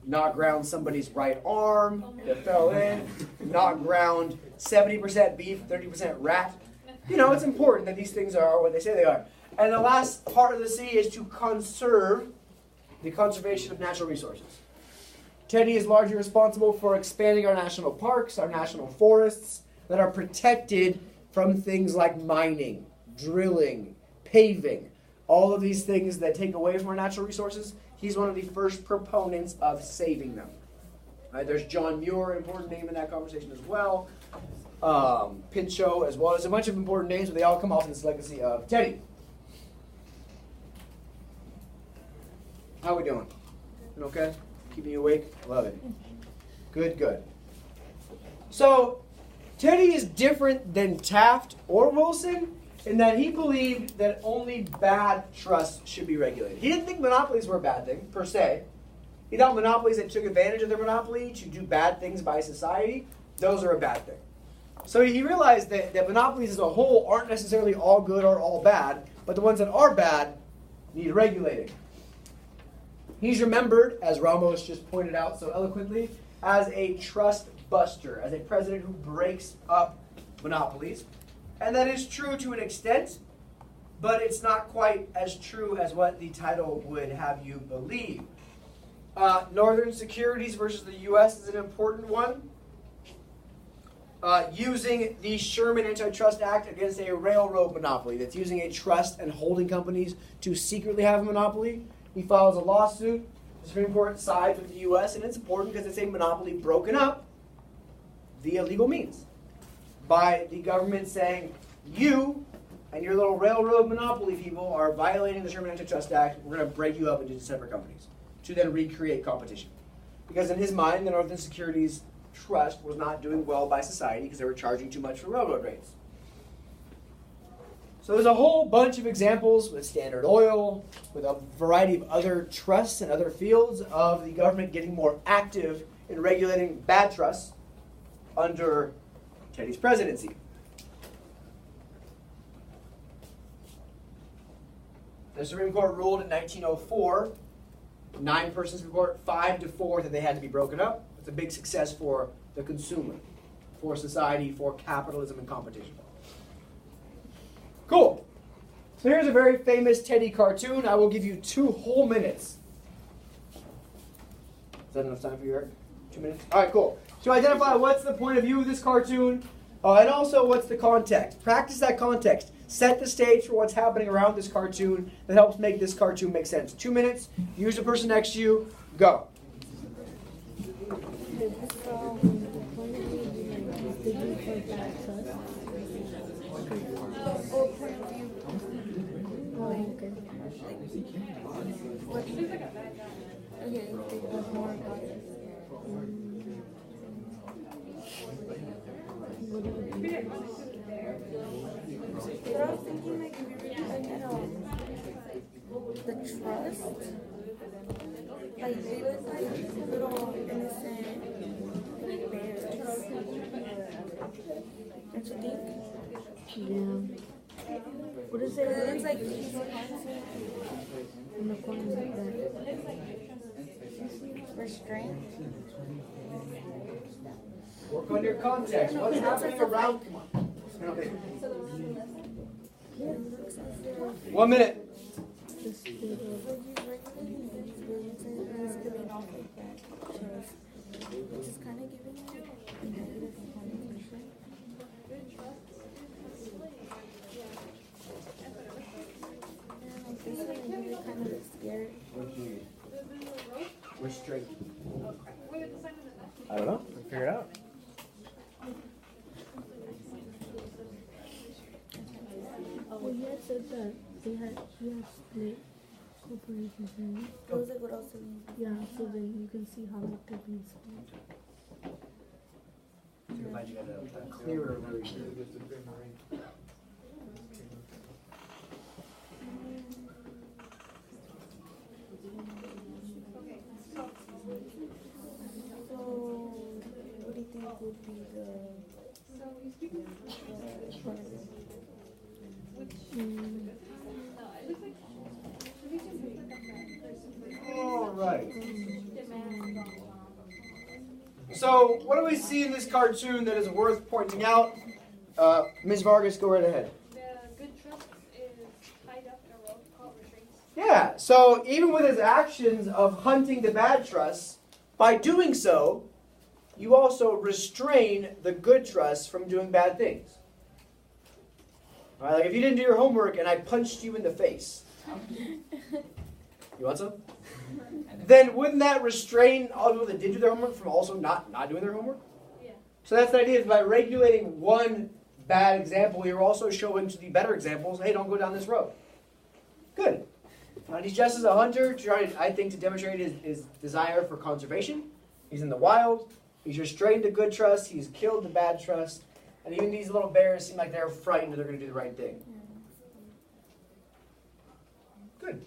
not ground somebody's right arm that fell in, not ground 70% beef, 30% rat. You know, it's important that these things are what they say they are. And the last part of the C is to conserve the conservation of natural resources. Teddy is largely responsible for expanding our national parks, our national forests that are protected from things like mining, drilling, paving. All of these things that take away from our natural resources, he's one of the first proponents of saving them. Right, there's John Muir, an important name in that conversation as well. Pinchot as well. There's a bunch of important names, but they all come off in this legacy of Teddy. How are we doing? Okay? Keeping you awake? Love it. Good, good. So, Teddy is different than Taft or Wilson in that he believed that only bad trusts should be regulated. He didn't think monopolies were a bad thing, per se. He thought monopolies that took advantage of their monopoly to do bad things by society, those are a bad thing. So he realized that monopolies as a whole aren't necessarily all good or all bad, but the ones that are bad need regulating. He's remembered, as Ramos just pointed out so eloquently, as a trust buster, as a president who breaks up monopolies. And that is true to an extent, but it's not quite as true as what the title would have you believe. Northern securities versus the U.S. is an important one. Using the Sherman Antitrust Act against a railroad monopoly that's using a trust and holding companies to secretly have a monopoly. He files a lawsuit. The Supreme Court sides with the U.S., and it's important because it's a monopoly broken up via legal means by the government saying, you and your little railroad monopoly people are violating the Sherman Antitrust Act. We're going to break you up into separate companies to then recreate competition. Because in his mind, the Northern Securities Trust was not doing well by society because they were charging too much for railroad rates. So there's a whole bunch of examples with Standard Oil, with a variety of other trusts and other fields of the government getting more active in regulating bad trusts under Teddy's presidency. The Supreme Court ruled in 1904, 9-person Supreme Court, 5-4, that they had to be broken up. It's a big success for the consumer, for society, for capitalism and competition. Cool. So here's a very famous Teddy cartoon. I will give you 2 whole minutes. Is that enough time for you, Eric? 2 minutes? All right, cool. to identify what's the point of view of this cartoon, and also what's the context. Practice that context. Set the stage for what's happening around this cartoon that helps make this cartoon make sense. 2 minutes. Use the person next to you. Go. But I was thinking, like, maybe the trust, like, they look like little innocent bears. Don't you think? Yeah. What is it? It looks like In the corner like that. restraint. Work on your context. What's happening around? Okay. 1 minute. Just do the Which is kind of giving you a negative connotation. And I think that you're kind of scared. Restraint. I don't know. We'll figure it out. Well, he had said that he had split corporations, right? It was like what else? Yeah, so then you can see how like they're being split. I'm glad you got a clearer version. So, what do you think would be the All right. So, what do we see in this cartoon that is worth pointing out? Ms. Vargas, go right ahead. The good trust is tied up in a rope called restraints. Yeah, so even with his actions of hunting the bad trusts, by doing so, you also restrain the good trusts from doing bad things. All right, like if you didn't do your homework and I punched you in the face, you want some? Then wouldn't that restrain all the people that did do their homework from also not doing their homework? Yeah. So that's the idea, is by regulating one bad example, you're also showing to the better examples, hey, don't go down this road. Good. And he's dressed as a hunter, trying, I think, to demonstrate his desire for conservation. He's in the wild. He's restrained the good trust. He's killed the bad trust. And even these little bears seem like they're frightened that they're going to do the right thing. Good.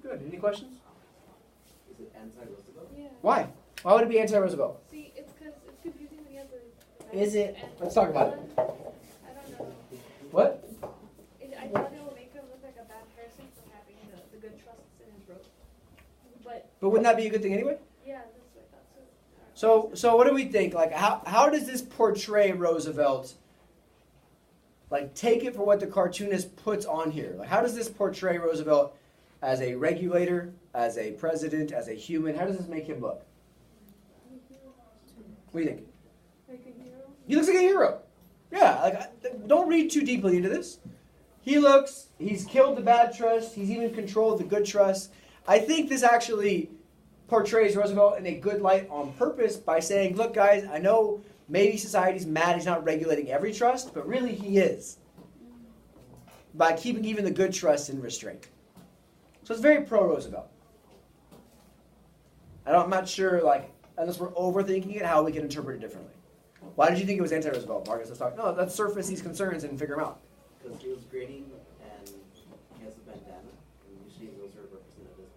Good. Any questions? Is it anti-Roosevelt? Yeah. Why? Why would it be anti-Roosevelt? See, it's because it's confusing when you have the. Is it? Let's talk about it. I don't know. What? I thought it would make him look like a bad person for having the good trusts in his rope. But Wouldn't that be a good thing anyway? yeah, that's what I thought. So what do we think? Like, how does this portray Roosevelt? Like, take it for what the cartoonist puts on here. Like, how does this portray Roosevelt as a regulator, as a president, as a human? How does this make him look? What do you think? Like a hero? He looks like a hero. Yeah, like, don't read too deeply into this. He's killed the bad trust. He's even controlled the good trust. I think this actually portrays Roosevelt in a good light on purpose by saying, look, guys, I know maybe society's mad he's not regulating every trust, but really he is. By keeping even the good trust in restraint. So it's very pro-Roosevelt. I'm not sure, like, unless we're overthinking it, how we can interpret it differently. Why did you think it was anti-Roosevelt, Marcus? Let's talk. No, let's surface these concerns and figure them out. Because he was grinning and he has a bandana, and usually those are representative of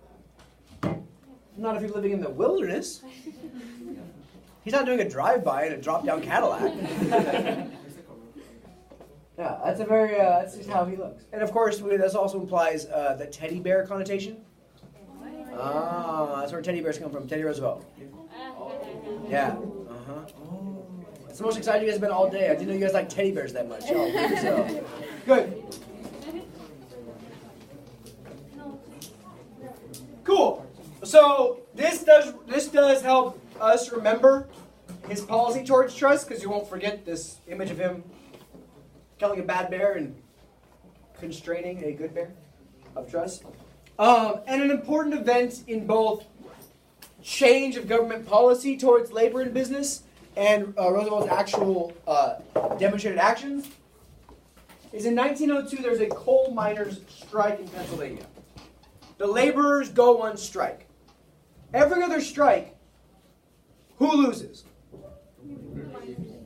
that. Not if you're living in the wilderness. He's not doing a drive-by in a drop-down Cadillac. Yeah, that's a very, that's just how he looks. And of course, this also implies the teddy bear connotation. Ah, that's where teddy bears come from, Teddy Roosevelt. Yeah, uh-huh. Oh. It's the most excited you guys have been all day. I didn't know you guys like teddy bears that much. Oh, good. So. Good. Cool. So this does help us remember his policy towards trust, because you won't forget this image of him killing a bad bear and constraining a good bear of trust. And an important event in both change of government policy towards labor and business and Roosevelt's actual demonstrated actions is in 1902 there's a coal miners' strike in Pennsylvania. The laborers go on strike. Every other strike, who loses?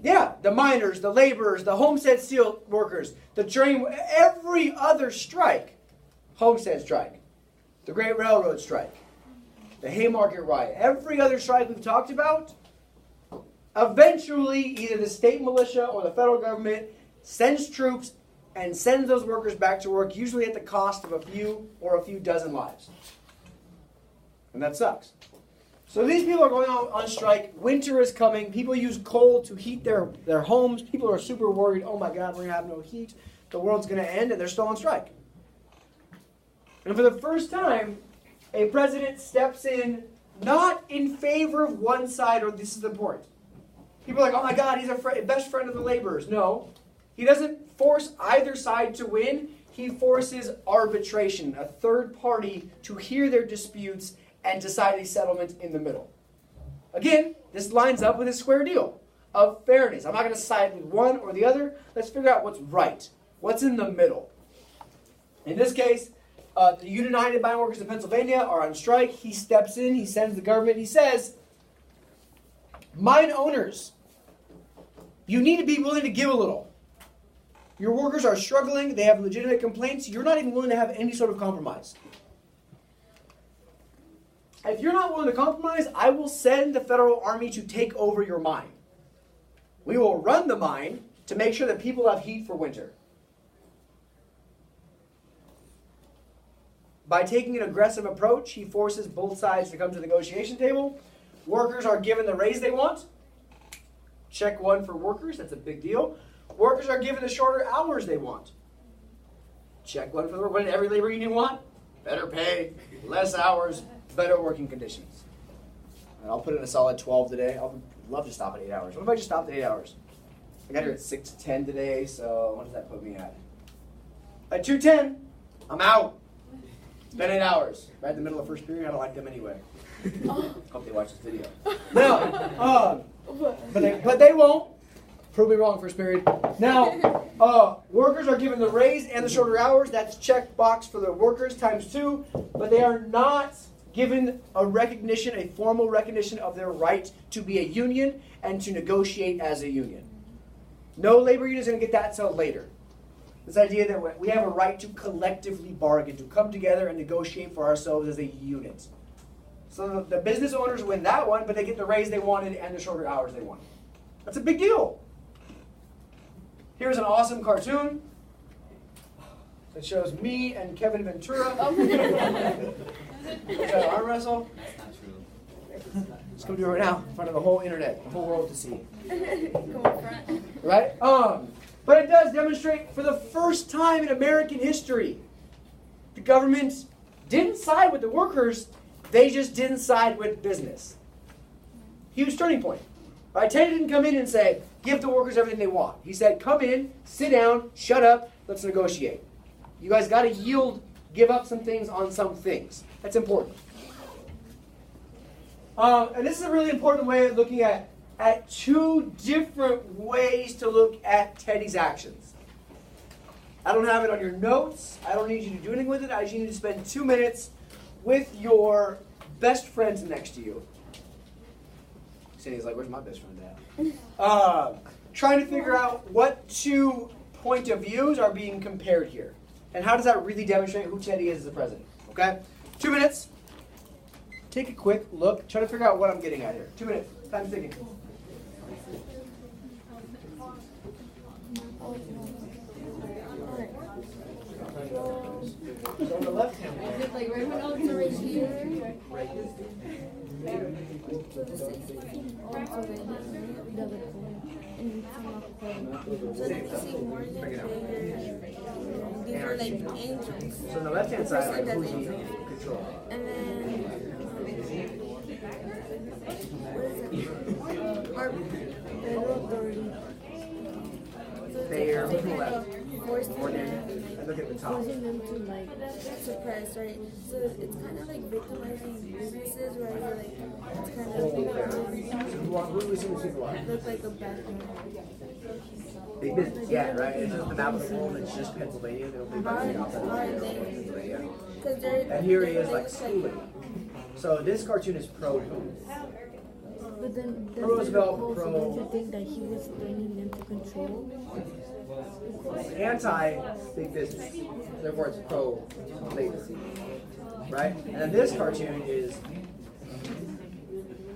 Yeah, the miners, the laborers, the Homestead steel workers, the train, every other strike, Homestead strike, the Great Railroad strike, the Haymarket Riot, every other strike we've talked about, eventually either the state militia or the federal government sends troops and sends those workers back to work, usually at the cost of a few dozen lives. And that sucks. So these people are going on strike. Winter is coming. People use coal to heat their homes. People are super worried. Oh my God, we're going to have no heat. The world's going to end, and they're still on strike. And for the first time, a president steps in not in favor of one side, or this is important. People are like, oh my God, he's a best friend of the laborers. No, he doesn't force either side to win. He forces arbitration, a third party to hear their disputes and decide a settlement in the middle. Again, this lines up with a square deal of fairness. I'm not going to side with one or the other. Let's figure out what's right. What's in the middle? In this case, the United Mine Workers of Pennsylvania are on strike. He steps in. He sends the government. He says, mine owners, you need to be willing to give a little. Your workers are struggling. They have legitimate complaints. You're not even willing to have any sort of compromise. If you're not willing to compromise, I will send the federal army to take over your mine. We will run the mine to make sure that people have heat for winter. By taking an aggressive approach, he forces both sides to come to the negotiation table. Workers are given the raise they want. Check one for workers, that's a big deal. Workers are given the shorter hours they want. Check one for the workers. What did every labor union want? Better pay, less hours, better working conditions. And I'll put in a solid 12 today. I would love to stop at 8 hours. What if I just stopped at 8 hours? I got here at 6:10 today, so what does that put me at? At 2:10, I'm out. It's been 8 hours. Right in the middle of first period, I don't like them anyway. Hope they watch this video. No, but they won't. Prove me wrong, first period. Now, workers are given the raise and the shorter hours. That's check box for the workers times 2. But they are not given a recognition, a formal recognition of their right to be a union and to negotiate as a union. No labor union is going to get that till later. This idea that we have a right to collectively bargain, to come together and negotiate for ourselves as a unit. So the business owners win that one, but they get the raise they wanted and the shorter hours they wanted. That's a big deal. Here's an awesome cartoon that shows me and Kevin Ventura. Is that an arm wrestle? That's not true. Let's go do it right now in front of the whole internet, the whole world to see. Right? But it does demonstrate for the first time in American history, the government didn't side with the workers, they just didn't side with business. Huge turning point. Right? Teddy didn't come in and say, give the workers everything they want. He said, come in, sit down, shut up, let's negotiate. You guys got to yield, give up some things on some things. That's important. And this is a really important way of looking at two different ways to look at Teddy's actions. I don't have it on your notes. I don't need you to do anything with it. I just need you to spend 2 minutes with your best friends next to you. Sandy's like, where's my best friend at? Trying to figure out what two point of views are being compared here. And how does that really demonstrate who Teddy is as a president? Okay? 2 minutes. Take a quick look. Try to figure out what I'm getting at here. 2 minutes. Time's ticking. So on the left hand Is it like right when I was right here? These are like angels. So on the left hand side, like who's in control? And then what is it Fair, So it's kind left. of forcing Ordered. them, And look at the top. Forcing them to like suppress, right? So it's kind of like victimizing businesses, where you're like, it's kind of Who was the supervisor? look like a bad thing. Big business, yeah, right. It's just the map of the world. It's just Pennsylvania. They don't think about anything outside of Pennsylvania. And here he is, like schooling. So this cartoon is pro who? But then does Roosevelt, also pro- don't you think that he was bringing them to control? Anti-big business. Therefore, it's pro-labor, right? And then this cartoon is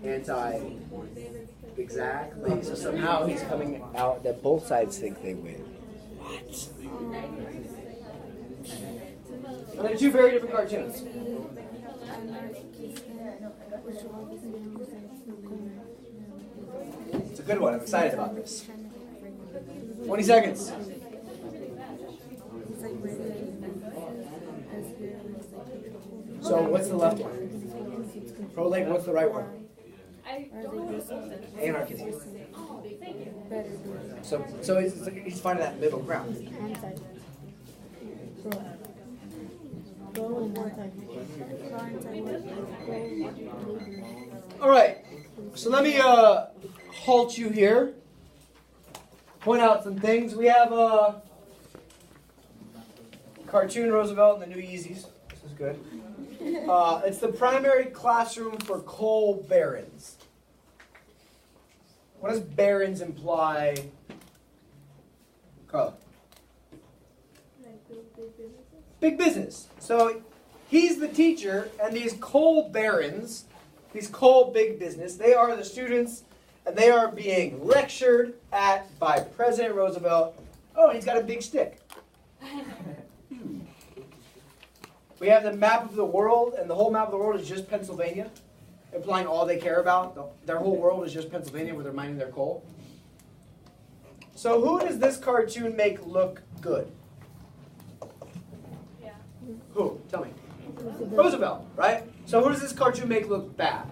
anti-exactly. So somehow he's coming out that both sides think they win. What? And they're two very different cartoons. It's a good one. I'm excited about this. 20 seconds. So what's the left one? Pro-labor. What's the right one? Anarchism. So he's finding that middle ground. All right. So let me halt you here. Point out some things. We have a cartoon Roosevelt and the New Yeezys. This is good. It's the primary classroom for coal barons. What does barons imply? Carla. Big business. So he's the teacher, and these coal barons, these coal big business, they are the students, and they are being lectured at by President Roosevelt. Oh, and he's got a big stick. We have the map of the world, and the whole map of the world is just Pennsylvania, implying all they care about. Their whole world is just Pennsylvania, where they're mining their coal. So who does this cartoon make look good? Yeah. Who? Tell me. Roosevelt, right? So who does this cartoon make look bad?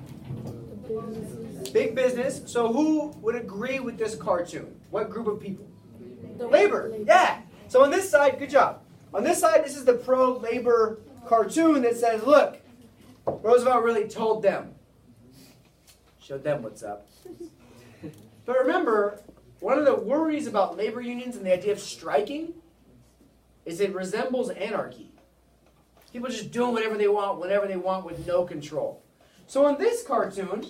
Big business. So who would agree with this cartoon? What group of people? Labor. Yeah. So on this side, good job. On this side, this is the pro-labor cartoon that says, look, Roosevelt really told them. Showed them what's up. But remember, one of the worries about labor unions and the idea of striking is it resembles anarchy. People just doing whatever they want, whenever they want, with no control. So in this cartoon,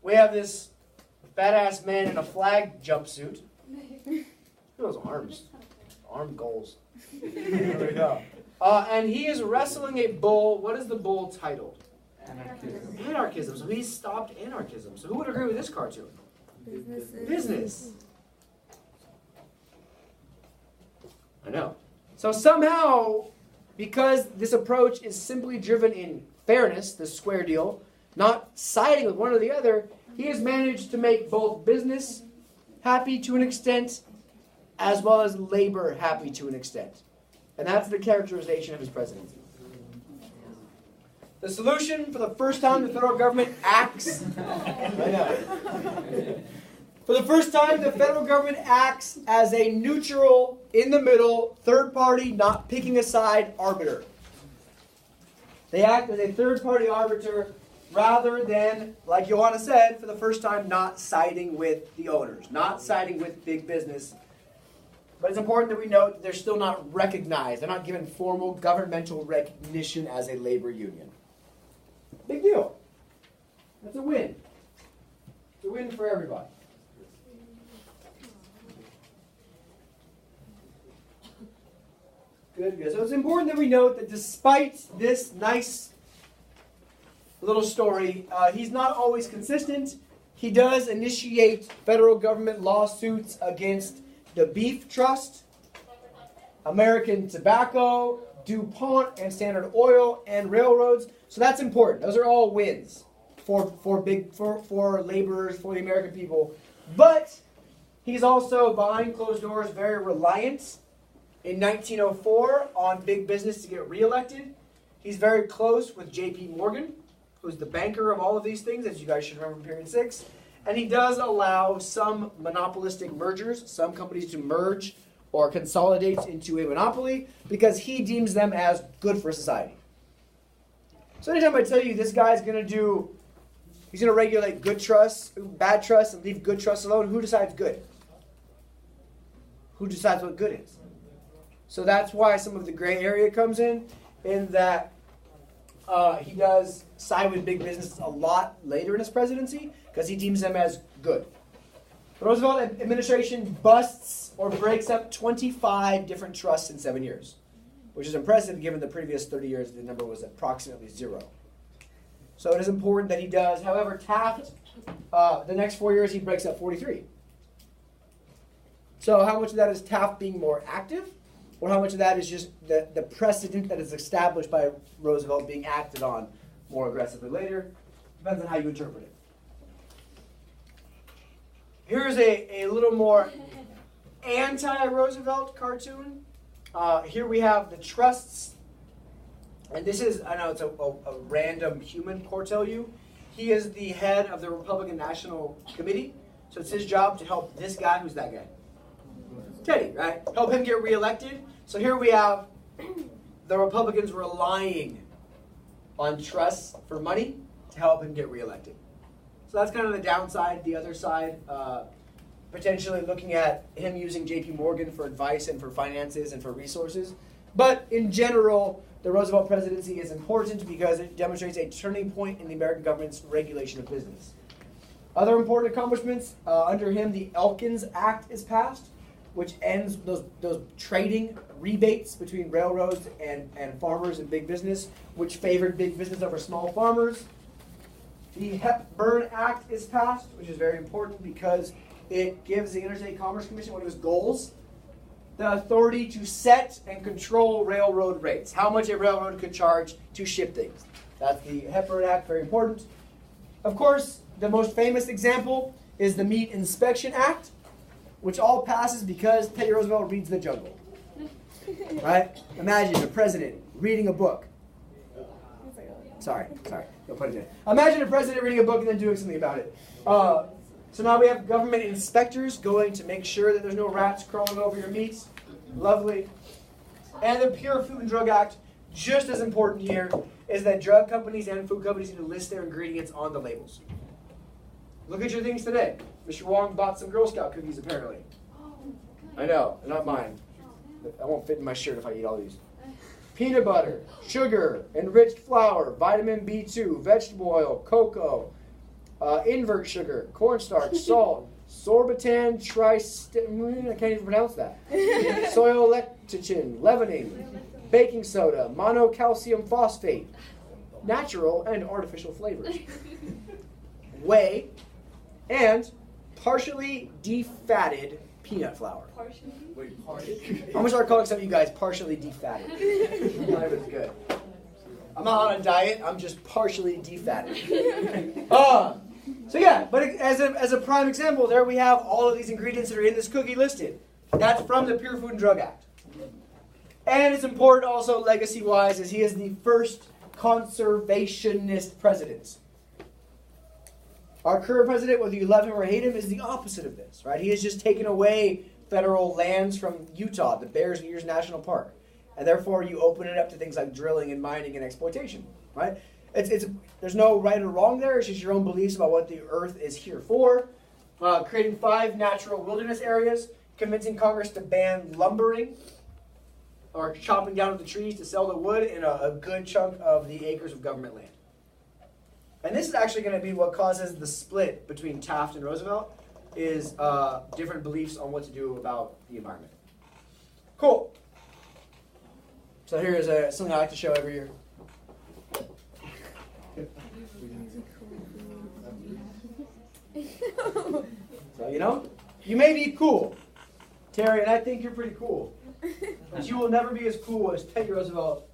we have this badass man in a flag jumpsuit. Look at those arms. Arm goals. There we go. And he is wrestling a bull. What is the bull titled? Anarchism. Anarchism. So he stopped anarchism. So who would agree with this cartoon? Business. I know. So somehow, because this approach is simply driven in fairness, this square deal, not siding with one or the other, he has managed to make both business happy to an extent, as well as labor happy to an extent. And that's the characterization of his presidency. The solution, for the first time, the federal government acts. I know. For the first time, the federal government acts as a neutral, in the middle, third party, not picking a side arbiter. They act as a third party arbiter rather than, like Johanna said, for the first time, not siding with the owners, not siding with big business. But it's important that we note that they're still not recognized. They're not given formal governmental recognition as a labor union. Big deal. That's a win. It's a win for everybody. Good, good. So it's important that we note that despite this nice little story, he's not always consistent. He does initiate federal government lawsuits against the Beef Trust, American Tobacco, DuPont, and Standard Oil, and railroads. So that's important. Those are all wins for laborers, for the American people. But he's also, behind closed doors, very reliant in 1904 on big business to get reelected. He's very close with J.P. Morgan, who's the banker of all of these things, as you guys should remember from period 6. And he does allow some monopolistic mergers, some companies to merge or consolidate into a monopoly because he deems them as good for society. So anytime I tell you this guy's going to he's going to regulate good trusts, bad trusts, and leave good trusts alone, who decides good? Who decides what good is? So that's why some of the gray area comes in that he does side with big business a lot later in his presidency because he deems them as good. The Roosevelt administration busts or breaks up 25 different trusts in 7 years, which is impressive given the previous 30 years the number was approximately 0. So it is important that he does. However, Taft, the next 4 years, he breaks up 43. So how much of that is Taft being more active? Or how much of that is just the precedent that is established by Roosevelt being acted on more aggressively later? Depends on how you interpret it. Here's a little more anti-Roosevelt cartoon. Here we have the trusts. And this is, I know it's a random human Cortelyou. He is the head of the Republican National Committee. So it's his job to help this guy. Who's that guy? Teddy, right? Help him get reelected. So here we have the Republicans relying on trusts for money to help him get reelected. So that's kind of the downside. The other side, potentially looking at him using J.P. Morgan for advice and for finances and for resources. But in general, the Roosevelt presidency is important because it demonstrates a turning point in the American government's regulation of business. Other important accomplishments, under him, the Elkins Act is passed, which ends those trading rebates between railroads and farmers and big business, which favored big business over small farmers. The Hepburn Act is passed, which is very important because it gives the Interstate Commerce Commission, one of its goals, the authority to set and control railroad rates, how much a railroad could charge to ship things. That's the Hepburn Act, very important. Of course, the most famous example is the Meat Inspection Act, which all passes because Teddy Roosevelt reads The Jungle. Right? Imagine the president reading a book. Sorry, don't put it in. Imagine a president reading a book and then doing something about it. So now we have government inspectors going to make sure that there's no rats crawling over your meats. Lovely. And the Pure Food and Drug Act, just as important here, is that drug companies and food companies need to list their ingredients on the labels. Look at your things today. Mr. Wong bought some Girl Scout cookies, apparently. I know, not mine. I won't fit in my shirt if I eat all these. Peanut butter, sugar, enriched flour, vitamin B2, vegetable oil, cocoa, invert sugar, cornstarch, salt, sorbitan, I can't even pronounce that. Soy-lecithin, leavening, baking soda, monocalcium phosphate, natural and artificial flavors, whey, and partially defatted peanut flour. Partially? Wait, partially? I'm gonna start calling some of you guys partially defatted. Not even good. I'm not on a diet. I'm just partially defatted. So yeah, but as a prime example, there we have all of these ingredients that are in this cookie listed. That's from the Pure Food and Drug Act. And it's important also legacy-wise, as he is the first conservationist president. Our current president, whether you love him or hate him, is the opposite of this, right? He has just taken away federal lands from Utah, the Bears Ears National Park. And therefore, you open it up to things like drilling and mining and exploitation, right? There's no right or wrong there. It's just your own beliefs about what the earth is here for. Creating 5 natural wilderness areas, convincing Congress to ban lumbering, or chopping down the trees to sell the wood in a good chunk of the acres of government land. And this is actually going to be what causes the split between Taft and Roosevelt, is different beliefs on what to do about the environment. Cool. So here is something I like to show every year. So, you may be cool, Terry, and I think you're pretty cool. But you will never be as cool as Teddy Roosevelt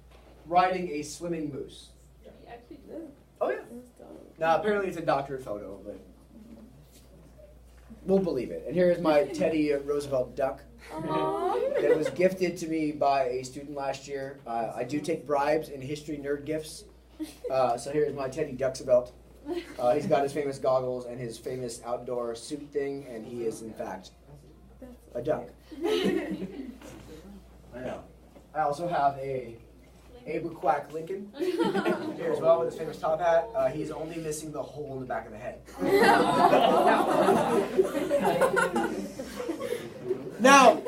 riding a swimming moose. You actually do. Oh, yeah. Now, apparently it's a doctored photo, but we'll believe it. And here is my Teddy Roosevelt duck. It was gifted to me by a student last year. I do take bribes in history nerd gifts. So here's my Teddy Duxabelt. He's got his famous goggles and his famous outdoor suit thing, and he is, in fact, a duck. I know. I also have a Aberquack Lincoln here as well with his famous top hat. He's only missing the hole in the back of the head. Now,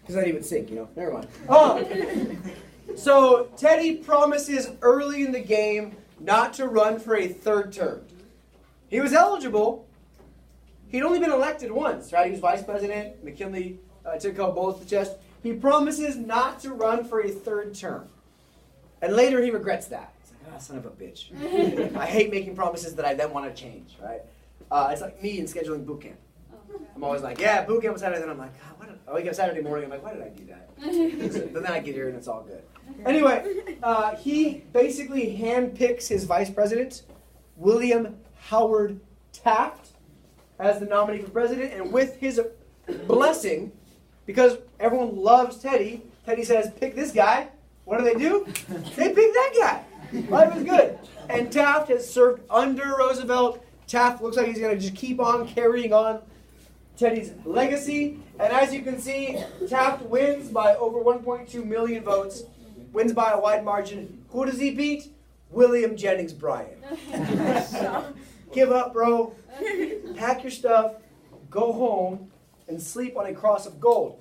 because then he would sink, Never mind. So Teddy promises early in the game not to run for a third term. He was eligible. He'd only been elected once, right? He was vice president. McKinley took a couple bullets to the chest. He promises not to run for a third term. And later he regrets that. He's like, son of a bitch. I hate making promises that I then want to change, right? It's like me in scheduling boot camp. I'm always like, yeah, boot camp was Saturday. Then I'm like, God, I wake up Saturday morning. I'm like, why did I do that? But then I get here and it's all good. Anyway, he basically handpicks his vice president, William Howard Taft, as the nominee for president. And with his blessing, because everyone loves Teddy, Teddy says, pick this guy. What do? They pick that guy. Life is good. And Taft has served under Roosevelt. Taft looks like he's going to just keep on carrying on Teddy's legacy. And as you can see, Taft wins by over 1.2 million votes, wins by a wide margin. Who does he beat? William Jennings Bryan. Give up, bro. Pack your stuff. Go home and sleep on a cross of gold.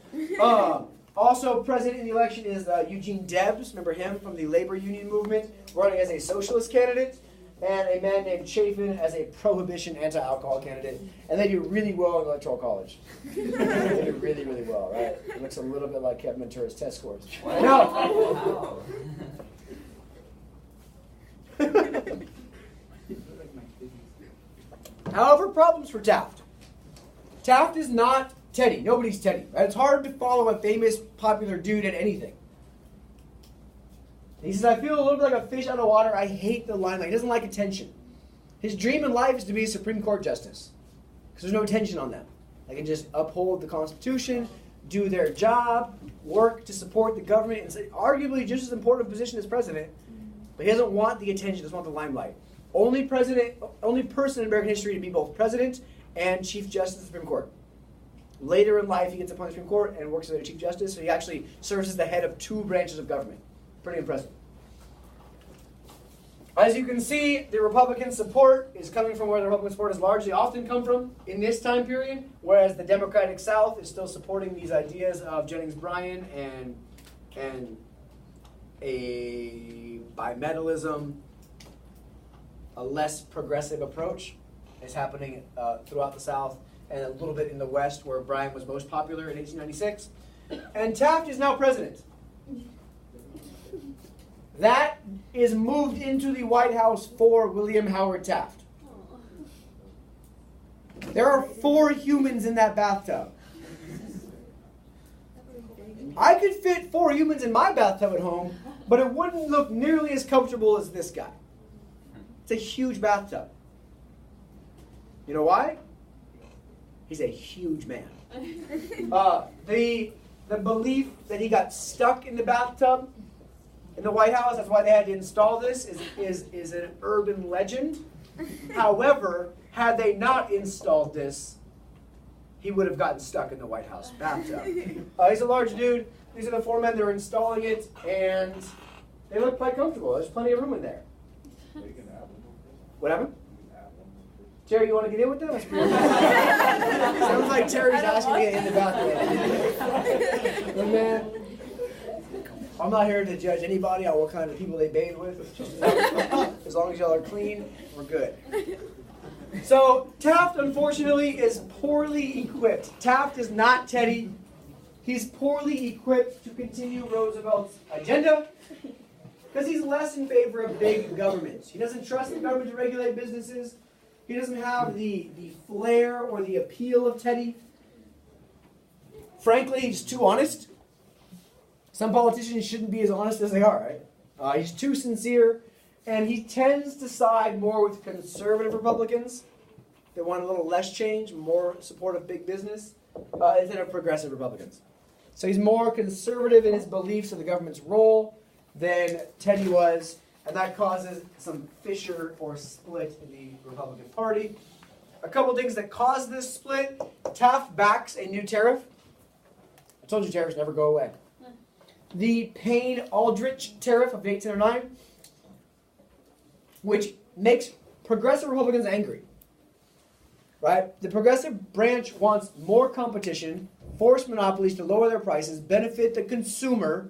Also present in the election is Eugene Debs. Remember him from the labor union movement, running as a socialist candidate. And a man named Chafin as a prohibition anti-alcohol candidate. And they do really well in Electoral College. They do really, really well, right? It looks a little bit like Kevin Ventura's test scores. I know. However, problems for Taft. Taft is not Teddy. Nobody's Teddy. Right? It's hard to follow a famous, popular dude at anything. He says, I feel a little bit like a fish out of water. I hate the limelight. He doesn't like attention. His dream in life is to be a Supreme Court justice. Because there's no attention on them. They can just uphold the Constitution, do their job, work to support the government. It's arguably just as important a position as president. But he doesn't want the attention, doesn't want the limelight. Only person in American history to be both president and Chief Justice of the Supreme Court. Later in life, he gets appointed to the Supreme Court and works as a Chief Justice. So he actually serves as the head of 2 branches of government. Pretty impressive. As you can see, the Republican support is coming from where the Republican support has largely often come from in this time period, whereas the Democratic South is still supporting these ideas of Jennings Bryan and a bimetallism, a less progressive approach is happening throughout the South and a little bit in the West, where Bryan was most popular in 1896. And Taft is now president. That is moved into the White House for William Howard Taft. There are 4 humans in that bathtub. I could fit 4 humans in my bathtub at home, but it wouldn't look nearly as comfortable as this guy. It's a huge bathtub. You know why? He's a huge man. The belief that he got stuck in the bathtub in the White House, that's why they had to install this, is an urban legend. However, had they not installed this, he would have gotten stuck in the White House bathtub. He's a large dude. These are the 4 men that are installing it, and they look quite comfortable. There's plenty of room in there. What happened? Terry, you want to get in with them? Sounds like Terry's asking to get in the bathroom. But man, I'm not here to judge anybody on what kind of people they bathe with. As long as y'all are clean, we're good. So Taft, unfortunately, is poorly equipped. Taft is not Teddy. He's poorly equipped to continue Roosevelt's agenda because he's less in favor of big government. He doesn't trust the government to regulate businesses. He doesn't have the flair or the appeal of Teddy. Frankly, he's too honest. Some politicians shouldn't be as honest as they are, right? He's too sincere, and he tends to side more with conservative Republicans that want a little less change, more support of big business, instead of progressive Republicans. So he's more conservative in his beliefs of the government's role than Teddy was, and that causes some fissure or split in the Republican Party. A couple things that cause this split. Taft backs a new tariff. I told you tariffs never go away. The Payne-Aldrich tariff of 1809, which makes progressive Republicans angry. Right? The progressive branch wants more competition, force monopolies to lower their prices, benefit the consumer,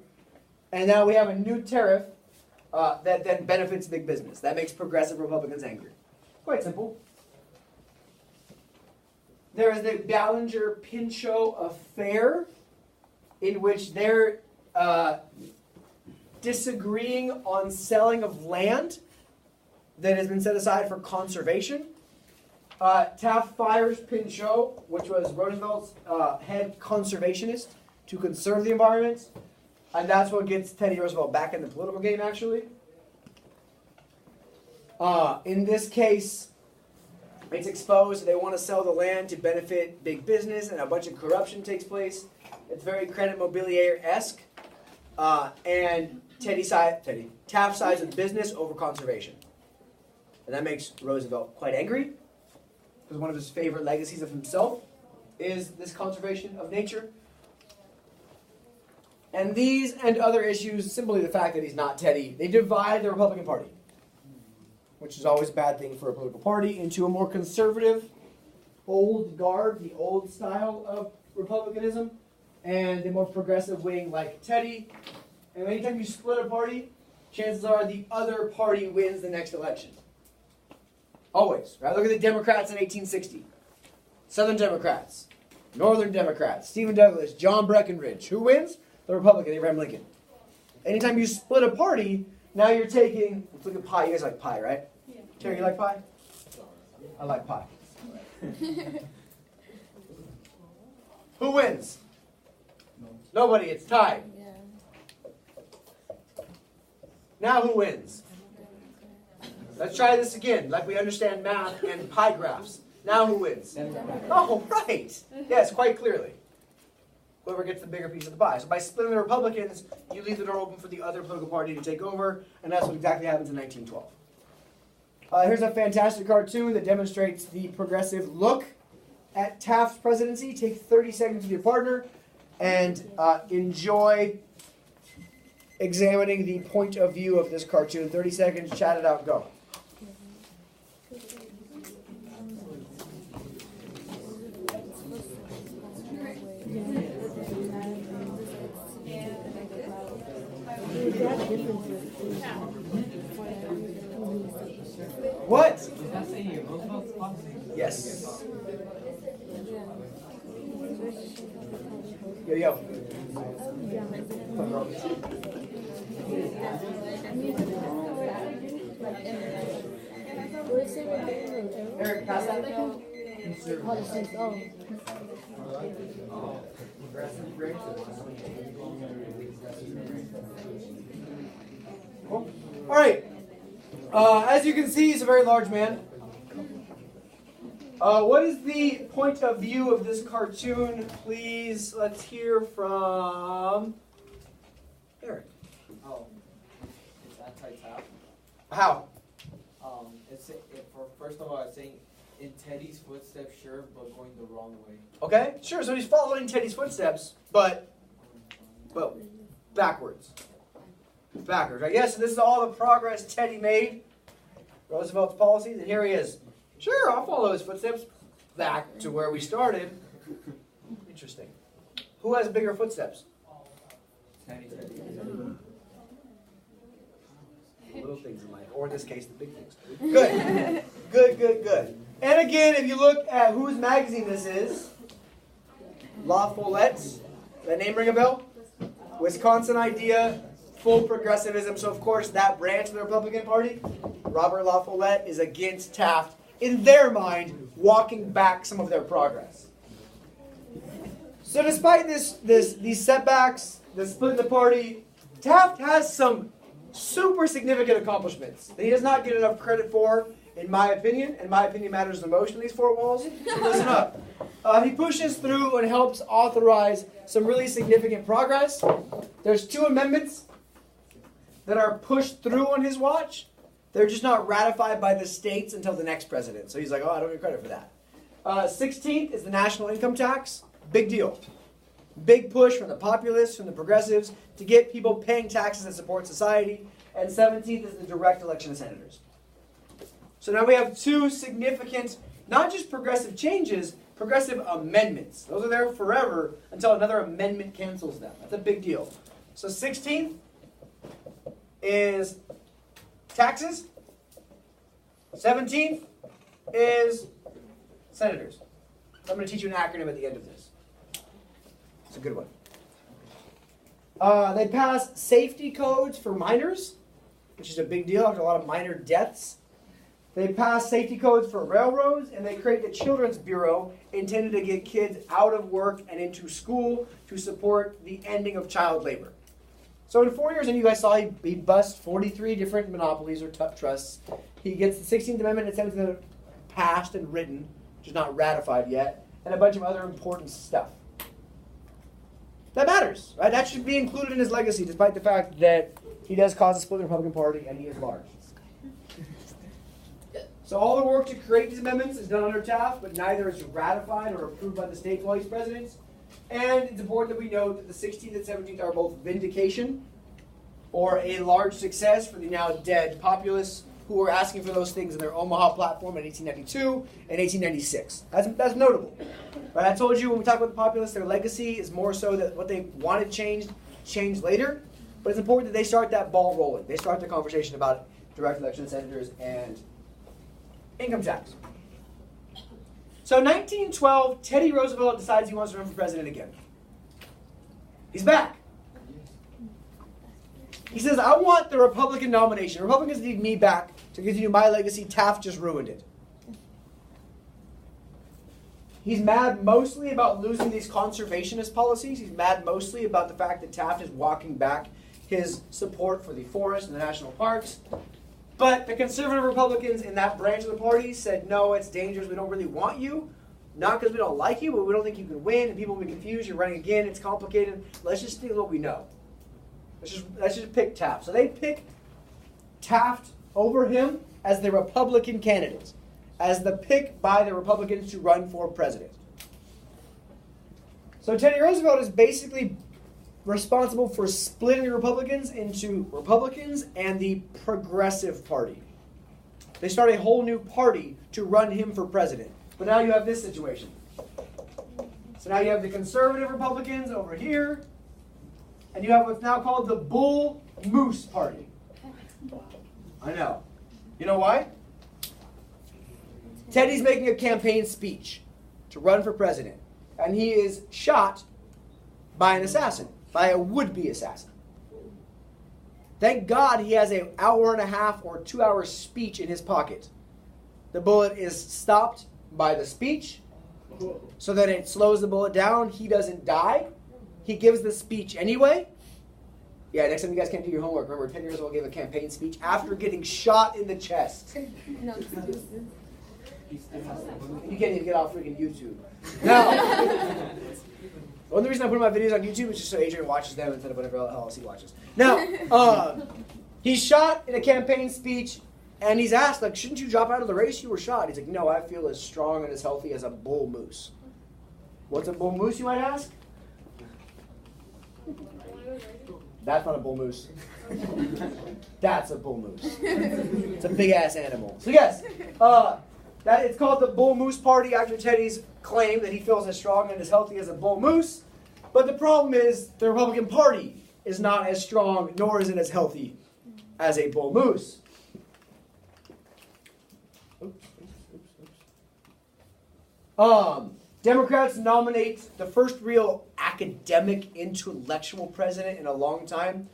and now we have a new tariff that then benefits big business. That makes progressive Republicans angry. Quite simple. There is the Ballinger-Pinchot affair, in which they're disagreeing on selling of land that has been set aside for conservation. Taft fires Pinchot, which was Roosevelt's head conservationist, to conserve the environment. And that's what gets Teddy Roosevelt back in the political game, actually. In this case, it's exposed they want to sell the land to benefit big business, and a bunch of corruption takes place. It's very Credit Mobilier-esque. And Taft sides with business over conservation. And that makes Roosevelt quite angry, because one of his favorite legacies of himself is this conservation of nature. And these and other issues, simply the fact that he's not Teddy, they divide the Republican Party, which is always a bad thing for a political party, into a more conservative, old guard, the old style of republicanism, and the more progressive wing like Teddy. And anytime you split a party, chances are the other party wins the next election. Always. Right? Look at the Democrats in 1860. Southern Democrats, Northern Democrats, Stephen Douglas, John Breckinridge. Who wins? The Republican, Abraham Lincoln. Anytime you split a party, now you're taking, let's look at pie. You guys like pie, right? Yeah. Terry, you like pie? I like pie. Who wins? Nobody, it's tied. Now who wins? Let's try this again, like we understand math and pie graphs. Now who wins? Oh, right. Yes, quite clearly. Whoever gets the bigger piece of the pie. So by splitting the Republicans, you leave the door open for the other political party to take over, and that's what exactly happens in 1912. Here's a fantastic cartoon that demonstrates the progressive look at Taft's presidency. Take 30 seconds with your partner and enjoy examining the point of view of this cartoon. 30 seconds, chat it out, go. What? Is that saying Roosevelt's policy? Yes. Yo. Eric, pass that. Cool. All right. As you can see, he's a very large man. What is the point of view of this cartoon? Please, let's hear from Eric. Oh, it's anti-Taft. How? First of all, it's saying in Teddy's footsteps, sure, but going the wrong way. Okay, sure. So he's following Teddy's footsteps, but backwards. Backwards, right? Yes, so this is all the progress Teddy made. Roosevelt's policies, and here he is. Sure, I'll follow his footsteps back to where we started. Interesting. Who has bigger footsteps? Teddy. The little things in life, or in this case, the big things. Good. Good. And again, if you look at whose magazine this is, La Follette, does that name ring a bell? Wisconsin Idea, full progressivism. So, of course, that branch of the Republican Party, Robert La Follette, is against Taft, in their mind, walking back some of their progress. So despite these setbacks, the split in the party, Taft has some super significant accomplishments that he does not get enough credit for, in my opinion, and my opinion matters the most in these four walls. So listen up. He pushes through and helps authorize some really significant progress. There's 2 amendments that are pushed through on his watch, they're just not ratified by the states until the next president. So he's like, oh, I don't get credit for that. 16th is the national income tax. Big deal. Big push from the populists, from the progressives, to get people paying taxes that support society. And 17th is the direct election of senators. So now we have two significant, not just progressive changes, progressive amendments. Those are there forever until another amendment cancels them. That's a big deal. So 16th is taxes. 17th is senators. So I'm going to teach you an acronym at the end of this. It's a good one. They pass safety codes for minors, which is a big deal after a lot of minor deaths. They pass safety codes for railroads, and they create the Children's Bureau intended to get kids out of work and into school to support the ending of child labor. So in 4 years, and you guys saw he busts 43 different monopolies or trusts. He gets the 16th Amendment and 17th Amendment passed and written, which is not ratified yet, and a bunch of other important stuff. That matters, right? That should be included in his legacy, despite the fact that he does cause a split in the Republican Party and he is large. So all the work to create these amendments is done under Taft, but neither is ratified or approved by the states while he's president. And it's important that we note that the 16th and 17th are both vindication or a large success for the now dead populists who were asking for those things in their Omaha platform in 1892 and 1896. That's notable. But I told you when we talk about the populists, their legacy is more so that what they wanted changed later. But it's important that they start that ball rolling. They start the conversation about direct election of senators and income tax. So 1912, Teddy Roosevelt decides he wants to run for president again. He's back. He says, I want the Republican nomination. Republicans need me back to continue my legacy. Taft just ruined it. He's mad mostly about losing these conservationist policies. He's mad mostly about the fact that Taft is walking back his support for the forest and the national parks. But the conservative Republicans in that branch of the party said, no, it's dangerous. We don't really want you. Not because we don't like you, but we don't think you can win. And people will be confused. You're running again. It's complicated. Let's just stick with what we know. Let's just pick Taft. So they pick Taft over him as the Republican candidate, as the pick by the Republicans to run for president. So Teddy Roosevelt is basically responsible for splitting the Republicans into Republicans and the Progressive Party. They start a whole new party to run him for president. But now you have this situation. So now you have the conservative Republicans over here, and you have what's now called the Bull Moose Party. I know. You know why? Teddy's making a campaign speech to run for president, and he is shot by an assassin, by a would-be assassin. Thank God he has an hour and a half or 2 hour speech in his pocket. The bullet is stopped by the speech so that it slows the bullet down. He doesn't die. He gives the speech anyway. Yeah, next time you guys can't do your homework, remember 10 years old gave a campaign speech after getting shot in the chest. No. You can't even get off freaking YouTube. Now, the only reason I put my videos on YouTube is just so Adrian watches them instead of whatever else he watches. Now, he's shot in a campaign speech, and he's asked, like, shouldn't you drop out of the race? You were shot. He's like, no, I feel as strong and as healthy as a bull moose. What's a bull moose, you might ask? That's not a bull moose. That's a bull moose. It's a big-ass animal. So yes, it's called the Bull Moose Party after Teddy's claim that he feels as strong and as healthy as a bull moose. But the problem is the Republican Party is not as strong, nor is it as healthy as a bull moose. Democrats nominate the first real academic, intellectual president in a long time.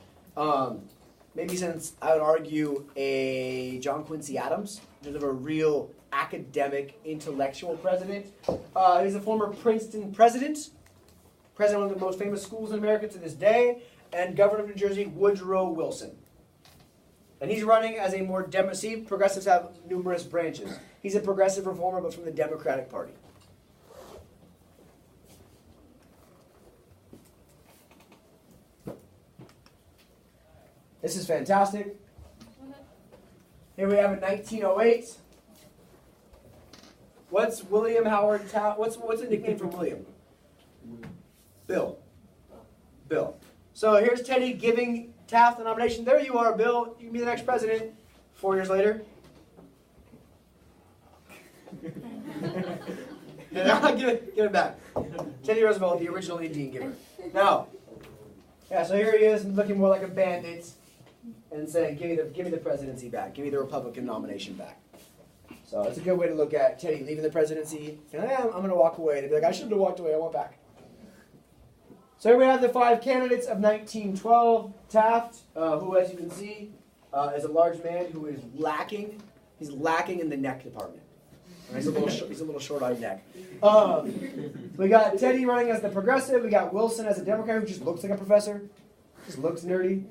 Maybe since, I would argue, a John Quincy Adams, in terms of a real academic, intellectual president. He's a former Princeton president of one of the most famous schools in America to this day, and governor of New Jersey, Woodrow Wilson. And he's running as a more see, progressives have numerous branches. He's a progressive reformer, but from the Democratic Party. This is fantastic. Here we have in 1908. What's William Howard Taft? What's the nickname for William? Bill. Bill. So here's Teddy giving Taft the nomination. There you are, Bill. You can be the next president. 4 years later. Give it back. Teddy Roosevelt, the original Indian giver. Now, yeah, so here he is looking more like a bandit and saying, give me the presidency back. Give me the Republican nomination back. So it's a good way to look at Teddy leaving the presidency. Saying, I'm going to walk away. And be like, I shouldn't have walked away. I want back. So here we have the 5 candidates of 1912. Taft, who, as you can see, is a large man who is lacking. He's lacking in the neck department. He's a little short-eyed neck. We got Teddy running as the progressive. We got Wilson as a Democrat who just looks like a professor. Just looks nerdy.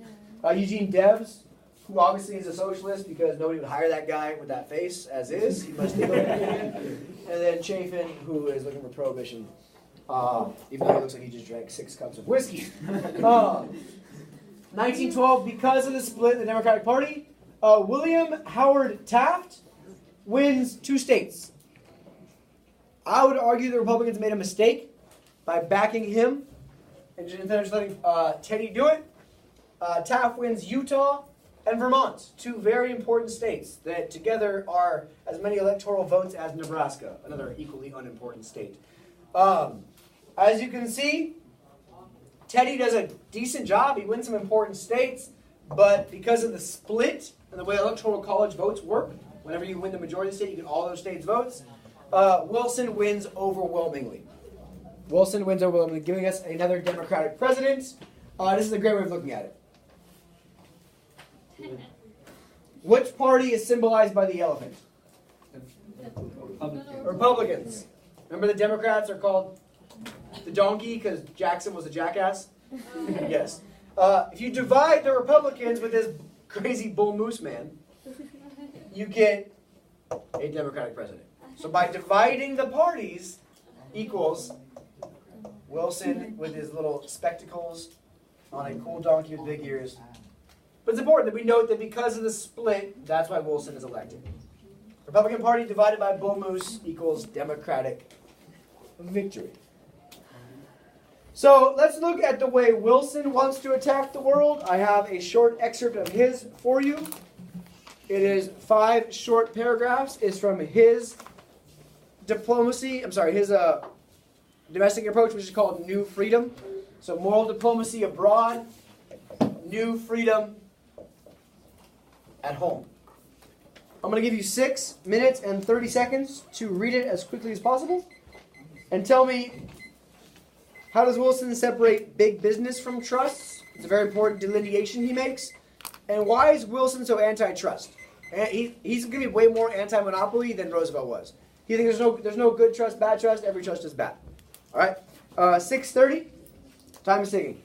Eugene Debs, who obviously is a socialist because nobody would hire that guy with that face as is. He must be And then Chafin, who is looking for prohibition, even though he looks like he just drank 6 cups of whiskey. 1912, because of the split in the Democratic Party, William Howard Taft wins 2 states. I would argue the Republicans made a mistake by backing him and instead of just letting Teddy do it. Taft wins Utah and Vermont, 2 very important states that together are as many electoral votes as Nebraska, another equally unimportant state. As you can see, Teddy does a decent job. He wins some important states, but because of the split and the way electoral college votes work, whenever you win the majority of the state, you get all those states' votes. Wilson wins overwhelmingly. Wilson wins overwhelmingly, giving us another Democratic president. This is a great way of looking at it. Which party is symbolized by the elephant? Republicans. Remember the Democrats are called the donkey because Jackson was a jackass? Yes. If you divide the Republicans with this crazy bull moose man, you get a Democratic president. So by dividing the parties equals Wilson with his little spectacles on a cool donkey with big ears. But it's important that we note that because of the split, that's why Wilson is elected. Republican Party divided by bull moose equals Democratic victory. So let's look at the way Wilson wants to attack the world. I have a short excerpt of his for you. It is 5 short paragraphs. It's from his his domestic approach, which is called New Freedom. So moral diplomacy abroad, new freedom at home. I'm going to give you 6 minutes and 30 seconds to read it as quickly as possible. And tell me, how does Wilson separate big business from trusts? It's a very important delineation he makes. And why is Wilson so antitrust? He's going to be way more anti-monopoly than Roosevelt was. He thinks there's no good trust, bad trust. Every trust is bad. All right. 6:30. Time is ticking.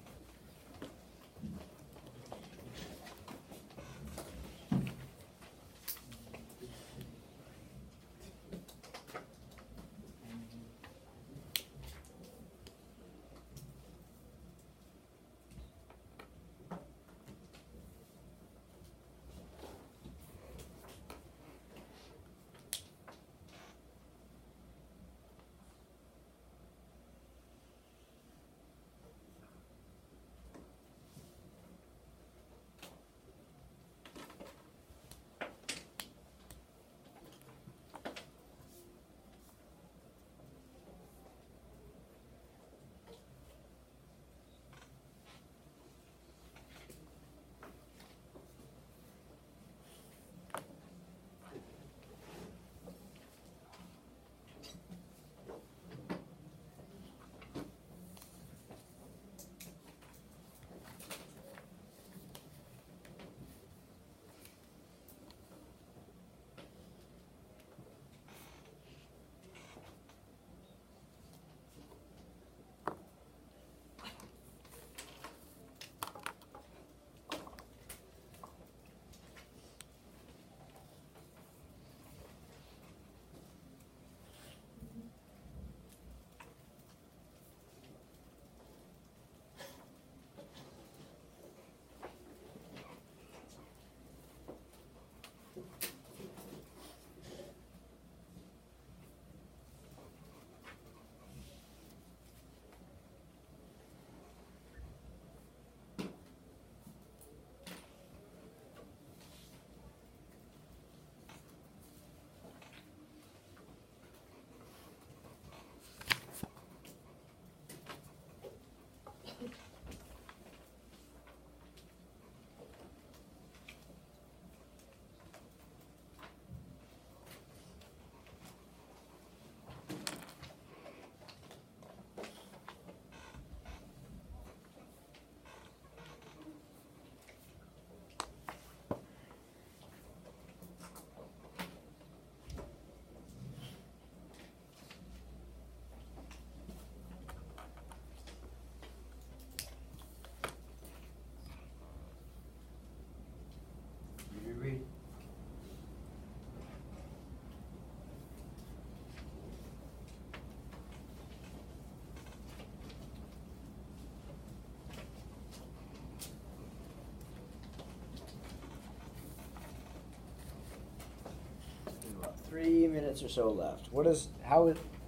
3 minutes or so left. What is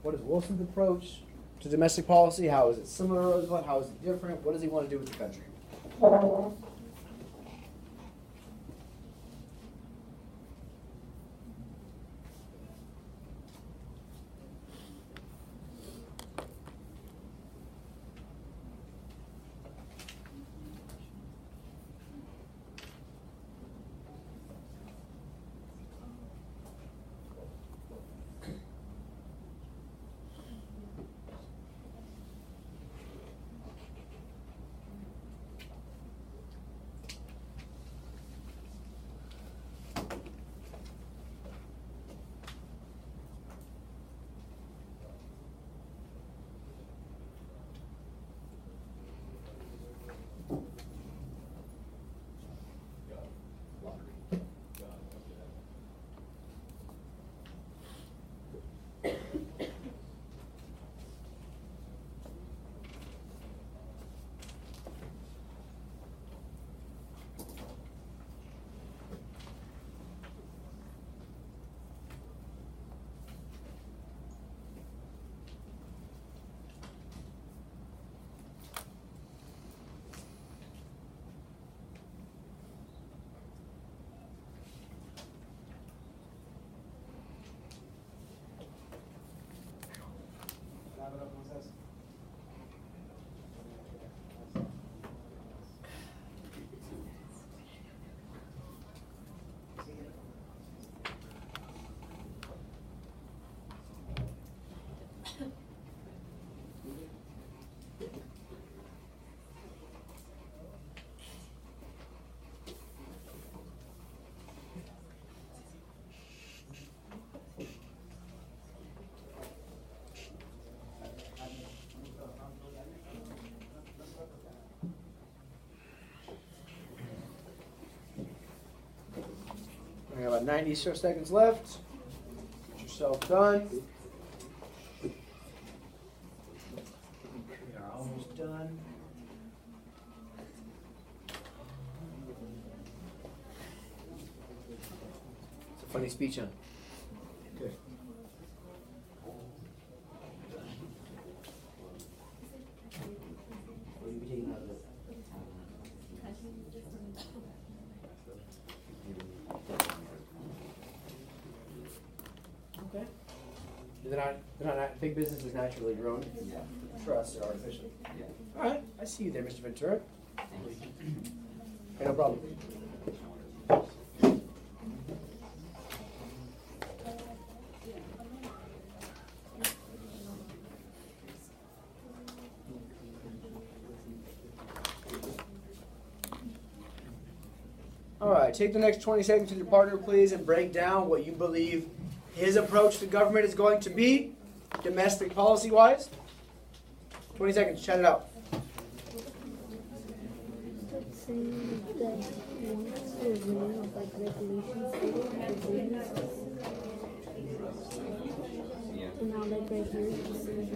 Wilson's approach to domestic policy? How is it similar to Roosevelt? How is it different? What does he want to do with the country? We have about 90 seconds left. Get yourself done. We are almost done. It's a funny speech, huh? Good. Will you be taking out this? Okay. They're not big business is naturally grown. Yeah. Trusts are artificial. Yeah. All right, I see you there, Mr. Ventura. Hey, no problem. All right, take the next 20 seconds with your partner, please, and break down what you believe his approach to government is going to be, domestic policy-wise. 20 seconds, chat it out. Saying that once there's no like regulations for businesses, and now like right here, it's saying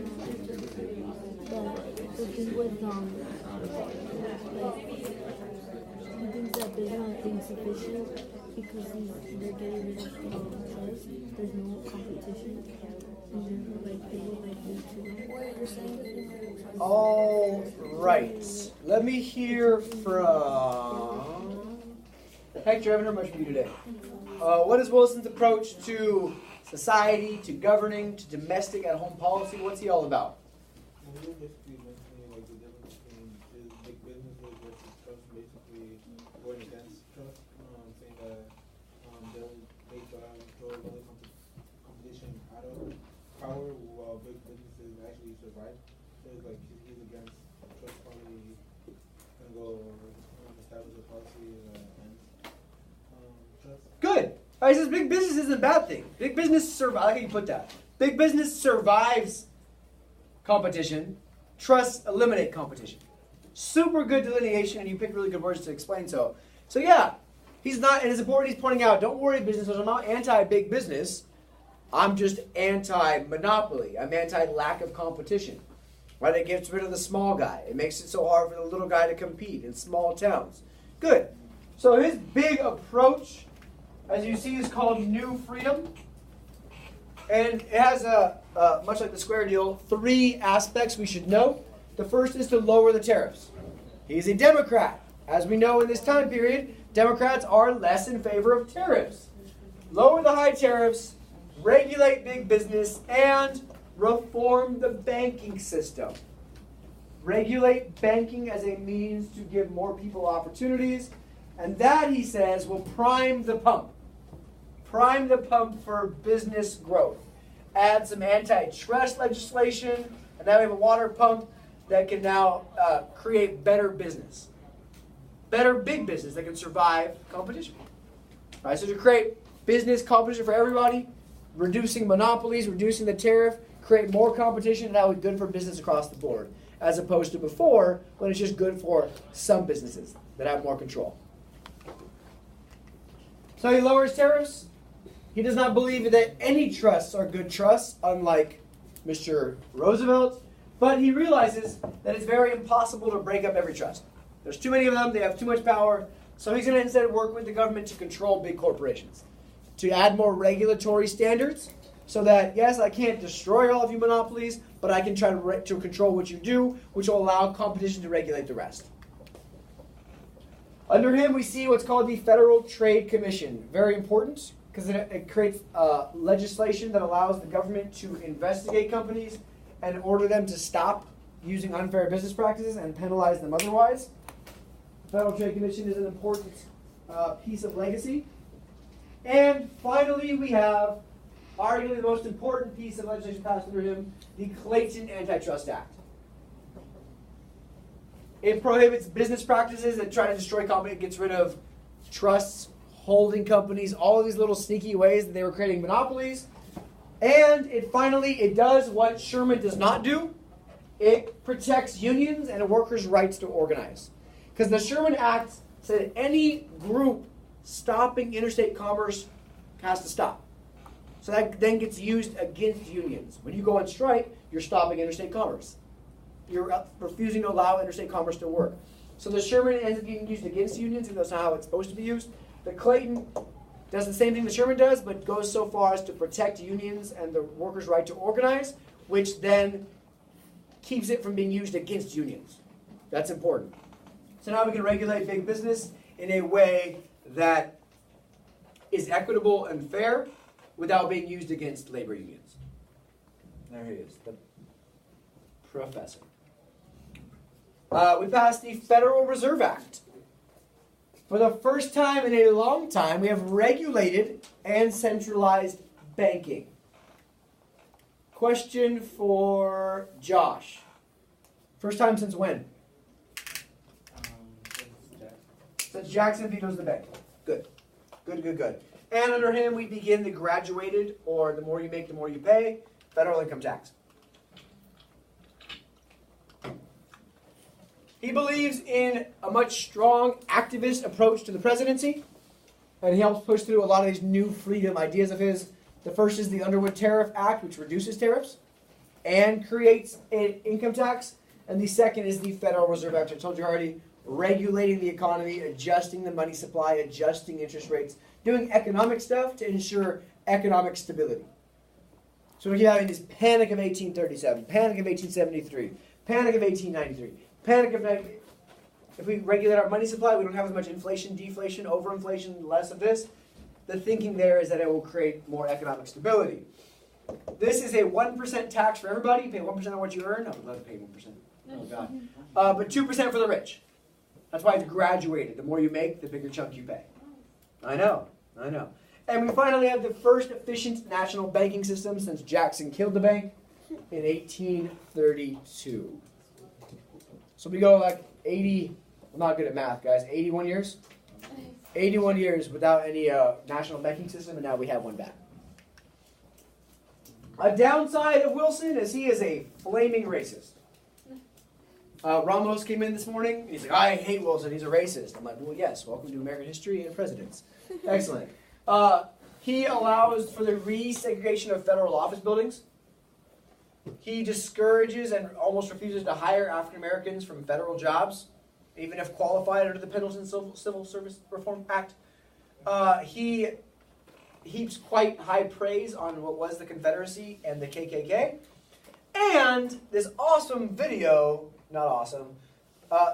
that the thing with like he thinks that they're not insufficient because they're getting rid of trust. There's no competition, and then like people like need to. What you're saying? All right. Let me hear from Hector. I haven't heard much from you today. What is Wilson's approach to society, to governing, to domestic at-home policy? What's he all about? Well, we were basically mentioning like the difference between big businesses versus trust, basically going against trust, saying that they'll make control of other competition out of power while big businesses actually survive. So it's like he's against trust, probably gonna go establish a policy and trust. Good. All right, he says big business isn't a bad thing. Big business survives. I like how you put that. Big business survives competition. Trusts eliminate competition. Super good delineation, and you picked really good words to explain so. So yeah, he's not, and it's important he's pointing out, don't worry, business owners, I'm not anti-big business. I'm just anti-monopoly. I'm anti-lack of competition. Right? It gets rid of the small guy. It makes it so hard for the little guy to compete in small towns. Good. So his big approach, as you see, is called New Freedom. And it has, much like the square deal, 3 aspects we should know. The first is to lower the tariffs. He's a Democrat. As we know in this time period, Democrats are less in favor of tariffs. Lower the high tariffs, regulate big business, and reform the banking system. Regulate banking as a means to give more people opportunities. And that, he says, will prime the pump. Prime the pump for business growth. Add some antitrust legislation, and now we have a water pump that can now create better business. Better big business that can survive competition. Right, so to create business competition for everybody, reducing monopolies, reducing the tariff, create more competition, and that would be good for business across the board, as opposed to before, when it's just good for some businesses that have more control. So he lowers tariffs. He does not believe that any trusts are good trusts, unlike Mr. Roosevelt, but he realizes that it's very impossible to break up every trust. There's too many of them, they have too much power, so he's going to instead work with the government to control big corporations, to add more regulatory standards, so that, yes, I can't destroy all of you monopolies, but I can try to control what you do, which will allow competition to regulate the rest. Under him, we see what's called the Federal Trade Commission. Very important, because it creates legislation that allows the government to investigate companies and order them to stop using unfair business practices and penalize them otherwise. The Federal Trade Commission is an important piece of legacy. And finally, we have arguably the most important piece of legislation passed under him, the Clayton Antitrust Act. It prohibits business practices that try to destroy companies. It gets rid of trusts, holding companies, all of these little sneaky ways that they were creating monopolies. And it does what Sherman does not do. It protects unions and workers' rights to organize. Because the Sherman Act said any group stopping interstate commerce has to stop. So that then gets used against unions. When you go on strike, you're stopping interstate commerce. You're refusing to allow interstate commerce to work. So the Sherman ends up being used against unions, and that's not how it's supposed to be used. The Clayton does the same thing the Sherman does, but goes so far as to protect unions and the workers' right to organize, which then keeps it from being used against unions. That's important. So now we can regulate big business in a way that is equitable and fair without being used against labor unions. There he is, the professor. We passed the Federal Reserve Act. For the first time in a long time, we have regulated and centralized banking. Question for Josh. First time since when? Since Jackson vetoes the bank. Good. Good. And under him, we begin the graduated, or the more you make, the more you pay, federal income tax. He believes in a much strong activist approach to the presidency, and he helps push through a lot of these new freedom ideas of his. The first is the Underwood Tariff Act, which reduces tariffs and creates an income tax. And the second is the Federal Reserve Act, I told you already, regulating the economy, adjusting the money supply, adjusting interest rates, doing economic stuff to ensure economic stability. So we keep having this panic of 1837, panic of 1873, panic of 1893. Panic of if we regulate our money supply, we don't have as much inflation, deflation, overinflation, less of this. The thinking there is that it will create more economic stability. This is a 1% tax for everybody. You pay 1% on what you earn. I would love to pay 1%. Oh, God. But 2% for the rich. That's why it's graduated. The more you make, the bigger chunk you pay. I know. And we finally have the first efficient national banking system since Jackson killed the bank in 1832. So we go like 80, I'm not good at math, guys, 81 years? 81 years without any national banking system, and now we have one back. A downside of Wilson is he is a flaming racist. Ramos came in this morning, and he's like, I hate Wilson, he's a racist. I'm like, well, yes, welcome to American history and presidents. Excellent. He allows for the resegregation of federal office buildings. He discourages and almost refuses to hire African Americans from federal jobs, even if qualified under the Pendleton Civil Service Reform Act. He heaps quite high praise on what was the Confederacy and the KKK. And this awesome video, not awesome,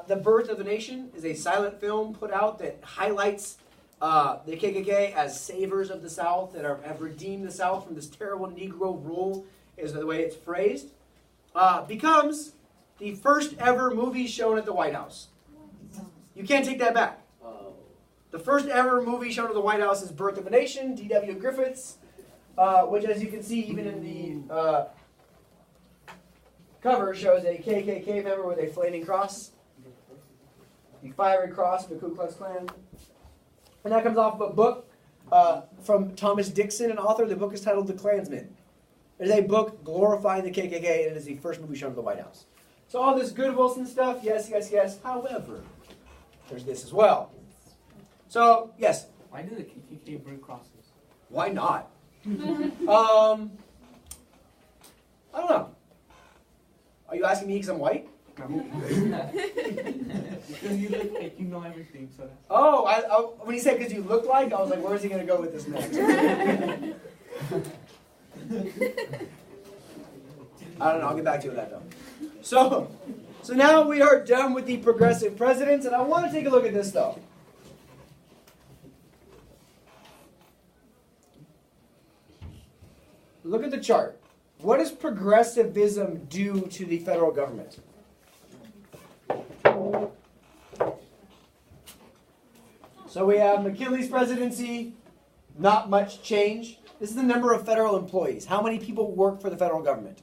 The Birth of a Nation is a silent film put out that highlights the KKK as savers of the South that have redeemed the South from this terrible Negro rule, is the way it's phrased, becomes the first ever movie shown at the White House. You can't take that back. The first ever movie shown at the White House is Birth of a Nation, D.W. Griffith's, which, as you can see, even in the cover, shows a KKK member with a flaming cross, the fiery cross of the Ku Klux Klan. And that comes off of a book from Thomas Dixon, an author. The book is titled The Klansman. It is a book glorifying the KKK, and it is the first movie shown at the White House. So all this good Wilson stuff, yes, yes, yes. However, there's this as well. So, yes? Why do the KKK burn crosses? Why not? I don't know. Are you asking me because I'm white? Because you look like you know everything, so that's... Oh, when he said because you look like, I was like, where is he going to go with this next? I don't know. I'll get back to you with that, though. So now we are done with the progressive presidents, and I want to take a look at this, though. Look at the chart. What does progressivism do to the federal government? So we have McKinley's presidency, not much change. This is the number of federal employees. How many people work for the federal government?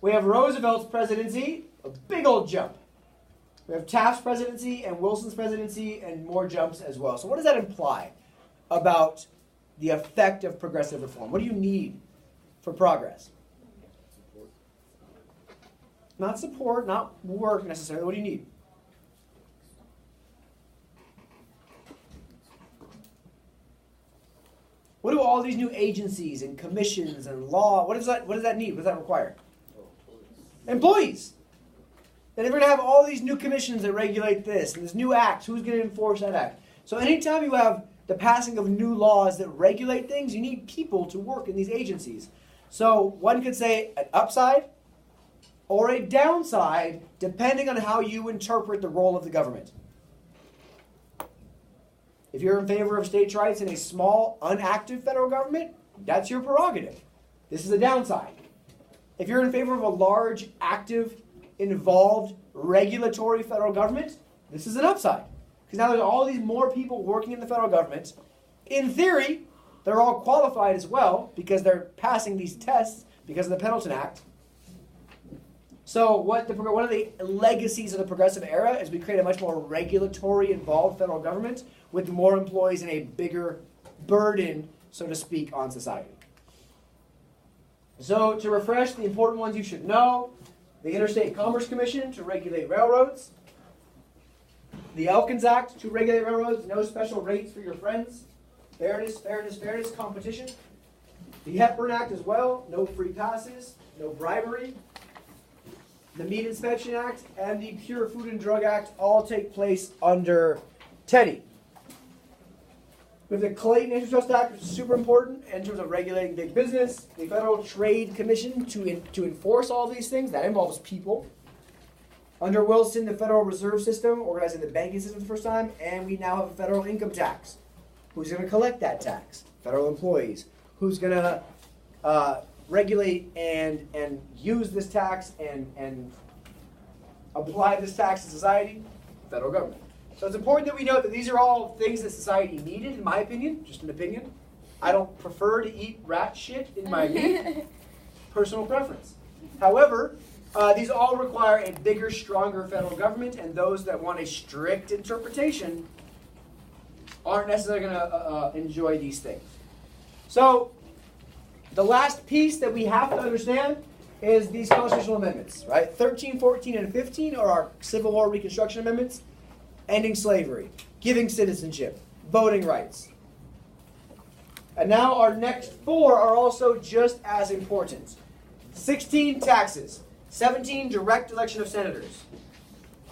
We have Roosevelt's presidency, a big old jump. We have Taft's presidency and Wilson's presidency and more jumps as well. So what does that imply about the effect of progressive reform? What do you need for progress? Not support, not work necessarily. What do you need? What do all these new agencies and commissions and law, what does that need? What does that require? Employees. And if we're going to have all these new commissions that regulate this, and this new act, who's going to enforce that act? So anytime you have the passing of new laws that regulate things, you need people to work in these agencies. So one could say an upside or a downside, depending on how you interpret the role of the government. If you're in favor of states' rights in a small, unactive federal government, that's your prerogative. This is a downside. If you're in favor of a large, active, involved, regulatory federal government, this is an upside. Because now there's all these more people working in the federal government. In theory, they're all qualified as well because they're passing these tests because of the Pendleton Act. So one of the legacies of the progressive era is we create a much more regulatory involved federal government with more employees and a bigger burden, so to speak, on society. So to refresh the important ones you should know, the Interstate Commerce Commission to regulate railroads, the Elkins Act to regulate railroads, no special rates for your friends, fairness, fairness, fairness, competition. The Hepburn Act as well, no free passes, no bribery. The Meat Inspection Act and the Pure Food and Drug Act all take place under Teddy. We have the Clayton Antitrust Act, which is super important in terms of regulating big business. The Federal Trade Commission to enforce all these things. That involves people. Under Wilson, the Federal Reserve System, organizing the banking system for the first time. And we now have a federal income tax. Who's going to collect that tax? Federal employees. Who's going to regulate and use this tax and apply this tax to society? Federal government. So it's important that we note that these are all things that society needed, in my opinion, just an opinion. I don't prefer to eat rat shit in my meat. Personal preference. However, these all require a bigger, stronger federal government, and those that want a strict interpretation aren't necessarily going to enjoy these things. So the last piece that we have to understand is these constitutional amendments, right? 13, 14, and 15 are our Civil War Reconstruction Amendments, ending slavery, giving citizenship, voting rights. And now our next four are also just as important. 16, taxes. 17, direct election of senators.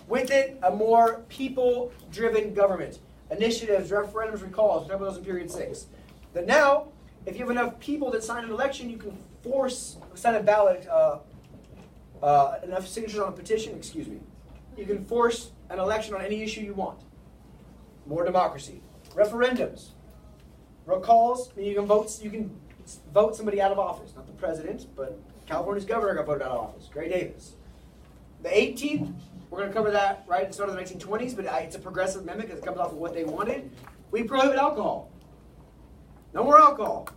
With it, a more people-driven government. Initiatives, referendums, recalls, remember those in period 6. That now, if you have enough people that sign an election, you can sign a ballot, enough signatures on a petition, you can force an election on any issue you want. More democracy. Referendums. Recalls, you can vote somebody out of office. Not the president, but California's governor got voted out of office. Gray Davis. The 18th, we're going to cover that right at the start of the 1920s, but it's a progressive amendment because it comes off of what they wanted. We prohibit alcohol. No more alcohol.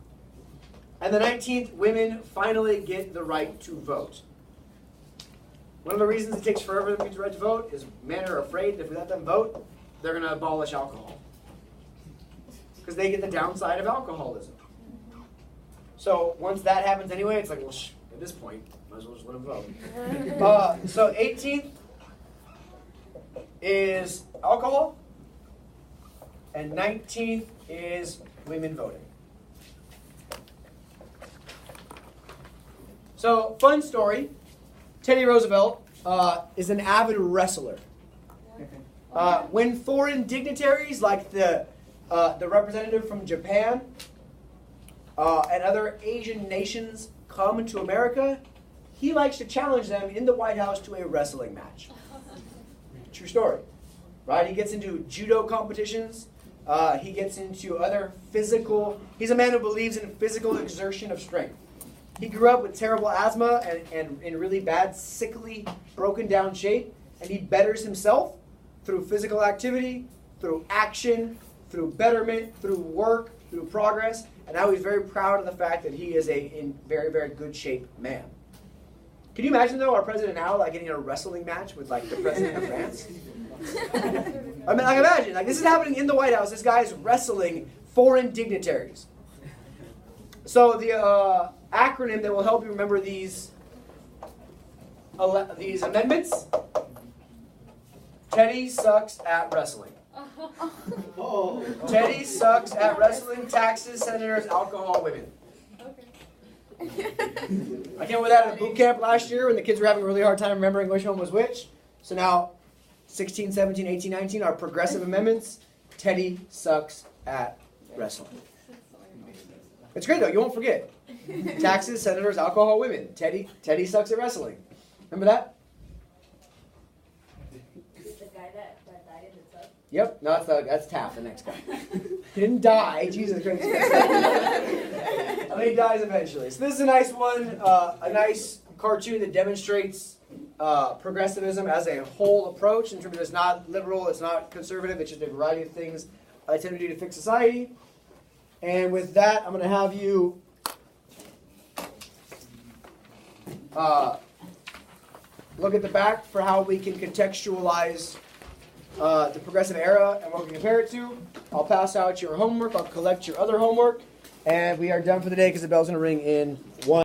And the 19th, women finally get the right to vote. One of the reasons it takes forever for them to get the right to vote is men are afraid that if we let them vote, they're going to abolish alcohol. Because they get the downside of alcoholism. So once that happens anyway, it's like, well, at this point, might as well just let them vote. So 18th is alcohol, and 19th is women voting. So, fun story. Teddy Roosevelt is an avid wrestler. When foreign dignitaries like the representative from Japan and other Asian nations come to America, he likes to challenge them in the White House to a wrestling match. True story. Right? He gets into judo competitions. He gets into other physical... He's a man who believes in physical exertion of strength. He grew up with terrible asthma and in really bad, sickly, broken down shape. And he betters himself through physical activity, through action, through betterment, through work, through progress. And now he's very proud of the fact that he is in very, very good shape man. Can you imagine, though, our president now getting in a wrestling match with, the president of France? I mean, imagine. This is happening in the White House. This guy's wrestling foreign dignitaries. So the acronym that will help you remember these amendments, Teddy sucks at wrestling. Oh. Teddy sucks at wrestling, taxes, senators, alcohol, women. I came with that at a boot camp last year when the kids were having a really hard time remembering which one was which. So now, 16, 17, 18, 19 are progressive amendments. Teddy sucks at wrestling. It's great though, you won't forget. Taxes, senators, alcohol, women. Teddy sucks at wrestling. Remember that? The guy that died in the tub? Yep, no, that's Taft, the next guy. He didn't die, Jesus Christ. I mean, he dies eventually. So this is a nice one, a nice cartoon that demonstrates progressivism as a whole approach in terms of it's not liberal, it's not conservative, it's just a variety of things I tend to do to fix society. And with that, I'm going to have you look at the back for how we can contextualize the progressive era and what we can compare it to. I'll pass out your homework. I'll collect your other homework. And we are done for the day because the bell's going to ring in 1.